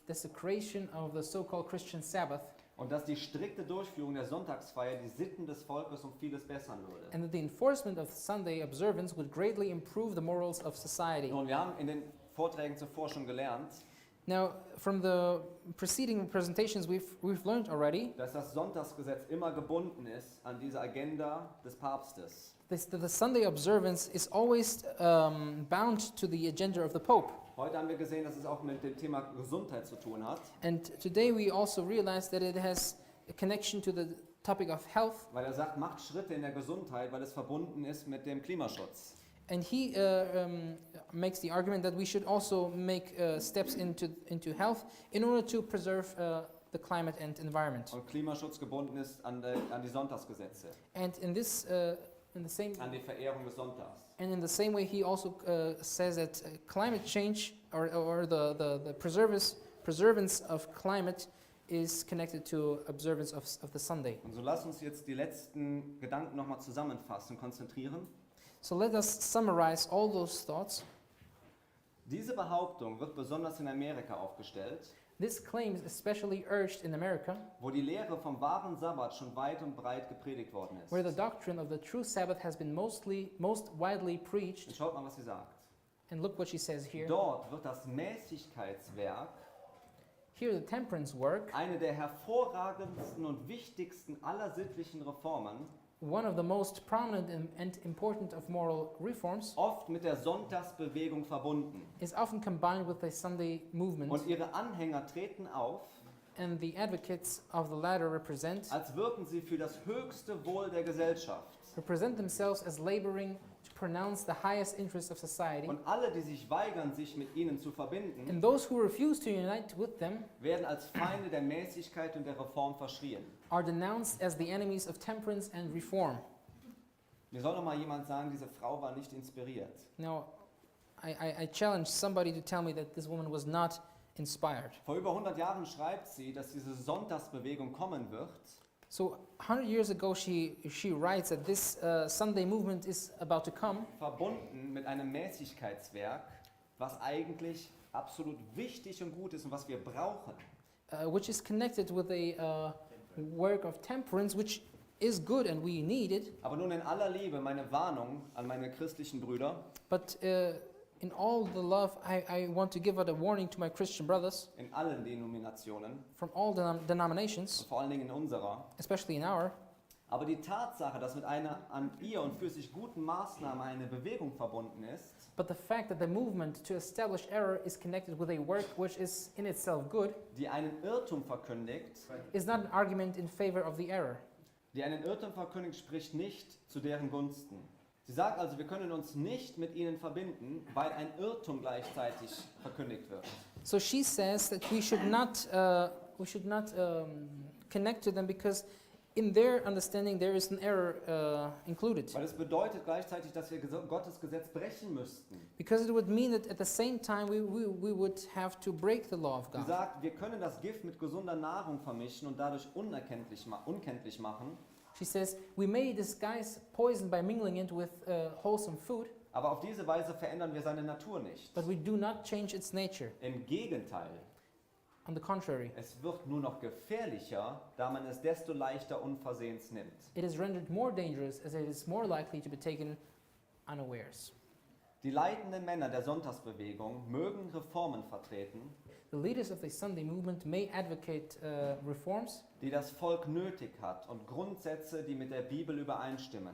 desecration of the so-called Christian Sabbath, Und dass die strikte Durchführung der Sonntagsfeier die Sitten des Volkes um vieles bessern würde. and that the enforcement of Sunday observance would greatly improve the morals of society. Und wir haben in den Vorträgen zuvor schon gelernt, Now, from the preceding presentations, we've learned already dass das Sonntagsgesetz immer gebunden ist an diese Agenda des Papstes. that the Sunday observance is always bound to the agenda of the Pope. Heute haben wir gesehen, dass es auch mit dem Thema Gesundheit zu tun hat, And today we also realize that it has a connection to the topic of health. weil er sagt, macht Schritte in der Gesundheit, weil es verbunden ist mit dem Klimaschutz. And he makes the argument that we should also make steps into health in order to preserve the climate and environment. Und Klimaschutz gebunden ist an die Sonntagsgesetze, And in this, in the same, an die Verehrung des Sonntags. and in the same way, he also says that climate change or the preservance of climate is connected to observance of the Sunday. Und so lass uns jetzt die letzten Gedanken nochmal zusammenfassen, konzentrieren. So let us summarize all those thoughts. Diese Behauptung wird besonders in Amerika aufgestellt, This claim is especially urged in America, wo die Lehre vom wahren Sabbat schon weit und breit gepredigt worden ist. where the doctrine of the true Sabbath has been most widely preached. Und schaut mal, was sie sagt. And look what she says here. Dort wird das Mäßigkeitswerk, Here the temperance work, eine der hervorragendsten und wichtigsten aller sittlichen Reformen, one of the most prominent and important of moral reforms oft mit der Sonntagsbewegung verbunden. is often combined with the Sunday movement, Und ihre Anhänger treten auf, and the advocates of the latter als wirken sie für das höchste Wohl der Gesellschaft. represent themselves as laboring to pronounce the highest interests of society, Und alle, die sich weigern, sich mit ihnen zu verbinden, and those who refuse to unite with them werden als Feinde der Mäßigkeit und der Reform verschrien. are denounced as the enemies of temperance and reform. Mir soll doch mal jemand sagen, diese Frau war nicht inspiriert. Now, I challenge somebody to tell me that this woman was not inspired. Vor über 100 Jahren schreibt sie, dass diese Sonntagsbewegung kommen wird. So 100 years ago, she writes that this Sunday movement is about to come, Verbunden mit einem Mäßigkeitswerk, was eigentlich absolut wichtig und gut ist und was wir brauchen. which is connected with a work of temperance, which is good and we need it. Aber nun in aller Liebe meine Warnung an meine christlichen Brüder But in all the love, I want to give out a warning to my Christian brothers in allen Denominationen from all denominations, und vor allen Dingen in unserer. especially in our. Aber die Tatsache, dass mit einer an ihr und für sich guten Maßnahme eine Bewegung verbunden ist, But the fact that the movement to establish error is connected with a work which is in itself good die einen Irrtum verkündigt, is not an argument in favor of the error. die einen Irrtum verkündigt, spricht nicht zu deren Gunsten. Sie sagt also, wir können uns nicht mit ihnen verbinden, weil ein Irrtum gleichzeitig verkündigt wird. So she says that we should not connect to them because in their understanding there is an error included. Weil es bedeutet gleichzeitig, dass wir Gottes Gesetz brechen müssten. Because it would mean that at the same time we would have to break the law of Sie God. sagt, wir können das Gift mit gesunder Nahrung vermischen und dadurch unkenntlich machen, She says we may disguise poison by mingling it with wholesome food, aber auf diese Weise verändern wir seine Natur nicht. but we do not change its nature. Im Gegenteil, On the contrary, es wird nur noch gefährlicher, da man es desto leichter unversehens nimmt. it is rendered more dangerous as it is more likely to be taken unawares. Die leitenden Männer der Sonntagsbewegung mögen Reformen vertreten, The leaders of the Sunday movement may advocate reforms die das Volk nötig hat und Grundsätze, die mit der Bibel übereinstimmen.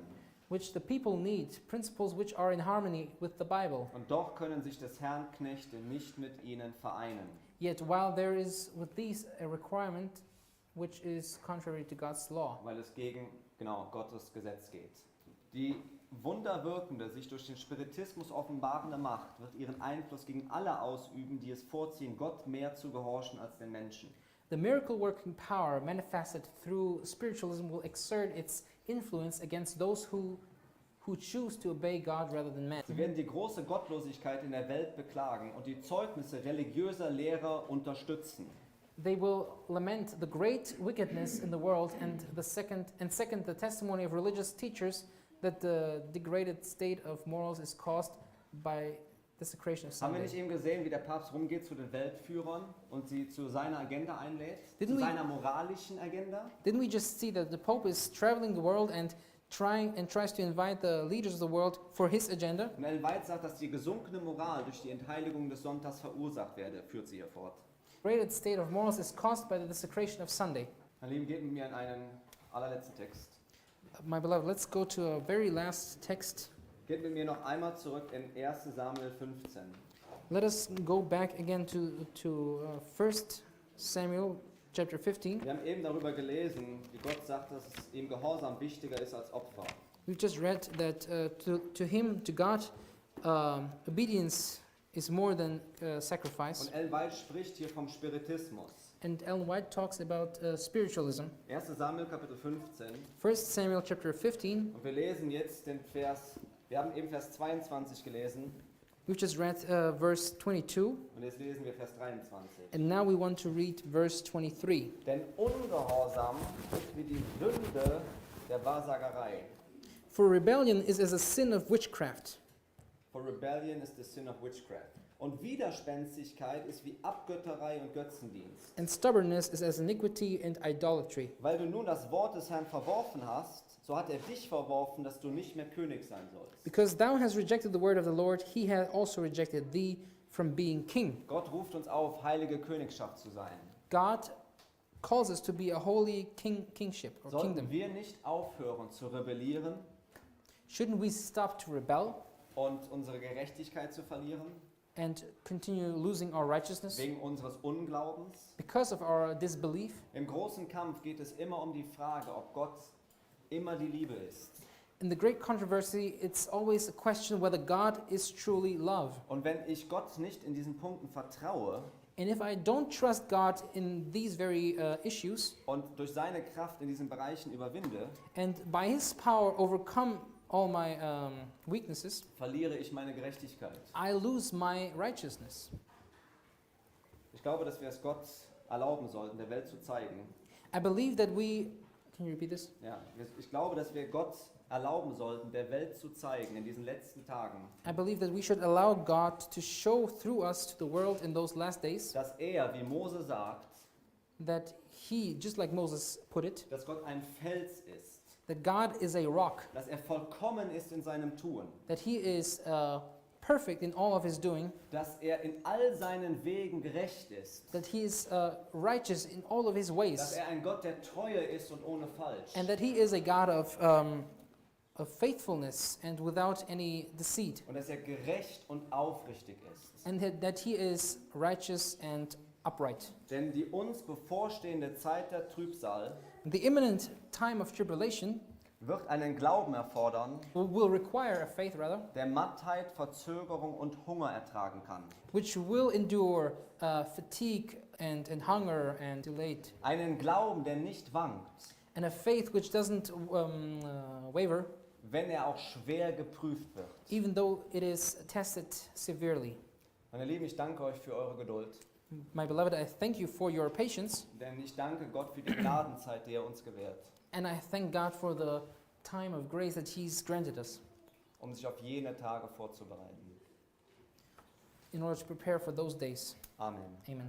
which the people need, principles which are in harmony with the Bible. Und doch können sich des Herrn Knechte nicht mit ihnen vereinen. Yet while there is with these a requirement which is contrary to God's law, Weil es gegen Gottes Gesetz geht. Die wunderwirkende, sich durch den Spiritismus offenbarende Macht wird ihren Einfluss gegen alle ausüben, die es vorziehen, Gott mehr zu gehorchen als den Menschen. the miracle working power manifested through spiritualism will exert its influence against those who choose to obey God rather than man. Sie werden die große Gottlosigkeit in der Welt beklagen und die Zeugnisse religiöser Lehrer unterstützen. They will lament the great wickedness in the world and second the testimony of religious teachers that the degraded state of morals is caused by desecration of Haben wir Sunday. nicht eben gesehen, wie der Papst rumgeht zu den Weltführern und sie zu seiner Agenda einlädt? Didn't Zu we- seiner moralischen Agenda? Didn't we just see that the Pope is traveling the world and tries to invite the leaders of the world for his agenda? Und Ellen White sagt, dass die gesunkene Moral durch die Entheiligung des Sonntags verursacht werde, führt sie hier fort. Degraded state of morals is caused by the desecration of Sunday. Meine Lieben, geht mit mir in einen allerletzten Text. My beloved, let's go to a very last text. Geht mit mir noch einmal zurück in 1. Samuel 15. Let us go back again to 1 Samuel chapter 15. Wir haben eben darüber gelesen, wie Gott sagt, dass es ihm Gehorsam wichtiger ist als Opfer. We've just read that to him, to God, obedience is more than sacrifice. Und Ellen White spricht hier vom Spiritismus. And Ellen White talks about spiritualism. 1. Samuel Kapitel 15. 1 Samuel chapter 15. Und wir lesen jetzt den Vers, wir haben eben Vers 22 gelesen We've just read verse 22. und jetzt lesen wir Vers 23. And now we want to read verse 23. Denn Ungehorsam ist wie die Sünde der Wahrsagerei. For rebellion is as a sin of witchcraft. For rebellion is the sin of witchcraft. Und Widerspenstigkeit ist wie Abgötterei und Götzendienst. And stubbornness is as iniquity and idolatry. Weil du nun das Wort des Herrn verworfen hast, so hat er dich verworfen, dass du nicht mehr König sein sollst. Because thou hast rejected the word of the Lord, he hath also rejected thee from being king. Gott ruft uns auf, heilige Königschaft zu sein. God calls us to be a holy kingship or Sollten kingdom. wir nicht aufhören zu rebellieren Shouldn't we stop to rebel und unsere Gerechtigkeit zu verlieren, and continue losing our righteousness wegen unseres Unglaubens? because of our disbelief? Im großen Kampf geht es immer um die Frage, ob Gott immer die Liebe ist. In the great controversy, it's always a question whether God is truly love. Und wenn ich Gott nicht in diesen Punkten vertraue And if I don't trust God in these very issues, und durch seine Kraft in diesen Bereichen überwinde, and by His power overcome all my weaknesses, verliere ich meine Gerechtigkeit. I lose my righteousness. Ich glaube, dass wir es Gott erlauben sollten, der Welt zu zeigen. I believe that we, can you repeat this? Ja, ich glaube, dass wir Gott erlauben sollten, der Welt zu zeigen in diesen letzten Tagen, I believe that we should allow God to show through us to the world in those last days dass er, wie Mose sagt, that He, just like Moses put it, dass Gott ein Fels ist, that God is a rock, dass er vollkommen ist in seinem Tun, that He is perfect in all of His doing, dass er in all seinen Wegen gerecht ist, that He is righteous in all of His dass ways, er ein Gott der Treue ist und ohne Falsch. and that He is a God of faithfulness and without any deceit, Und dass er gerecht und aufrichtig ist. and that He is righteous and upright. Denn die uns bevorstehende Zeit der Trübsal The imminent time of tribulation wird einen Glauben erfordern, will require a faith, rather, der Mattheit, Verzögerung und Hunger ertragen kann. which will endure fatigue and hunger and delayed, Einen Glauben, der nicht wankt, and a faith which doesn't waver, wenn er auch schwer geprüft wird. even though it is tested severely. Meine Lieben, ich danke euch für eure Geduld, My beloved, I thank you for your patience, denn ich danke Gott für die Gnadenzeit, die er uns gewährt, and I thank God for the time of grace that He's granted us um sich auf jene Tage vorzubereiten. in order to prepare for those days. Amen. Amen.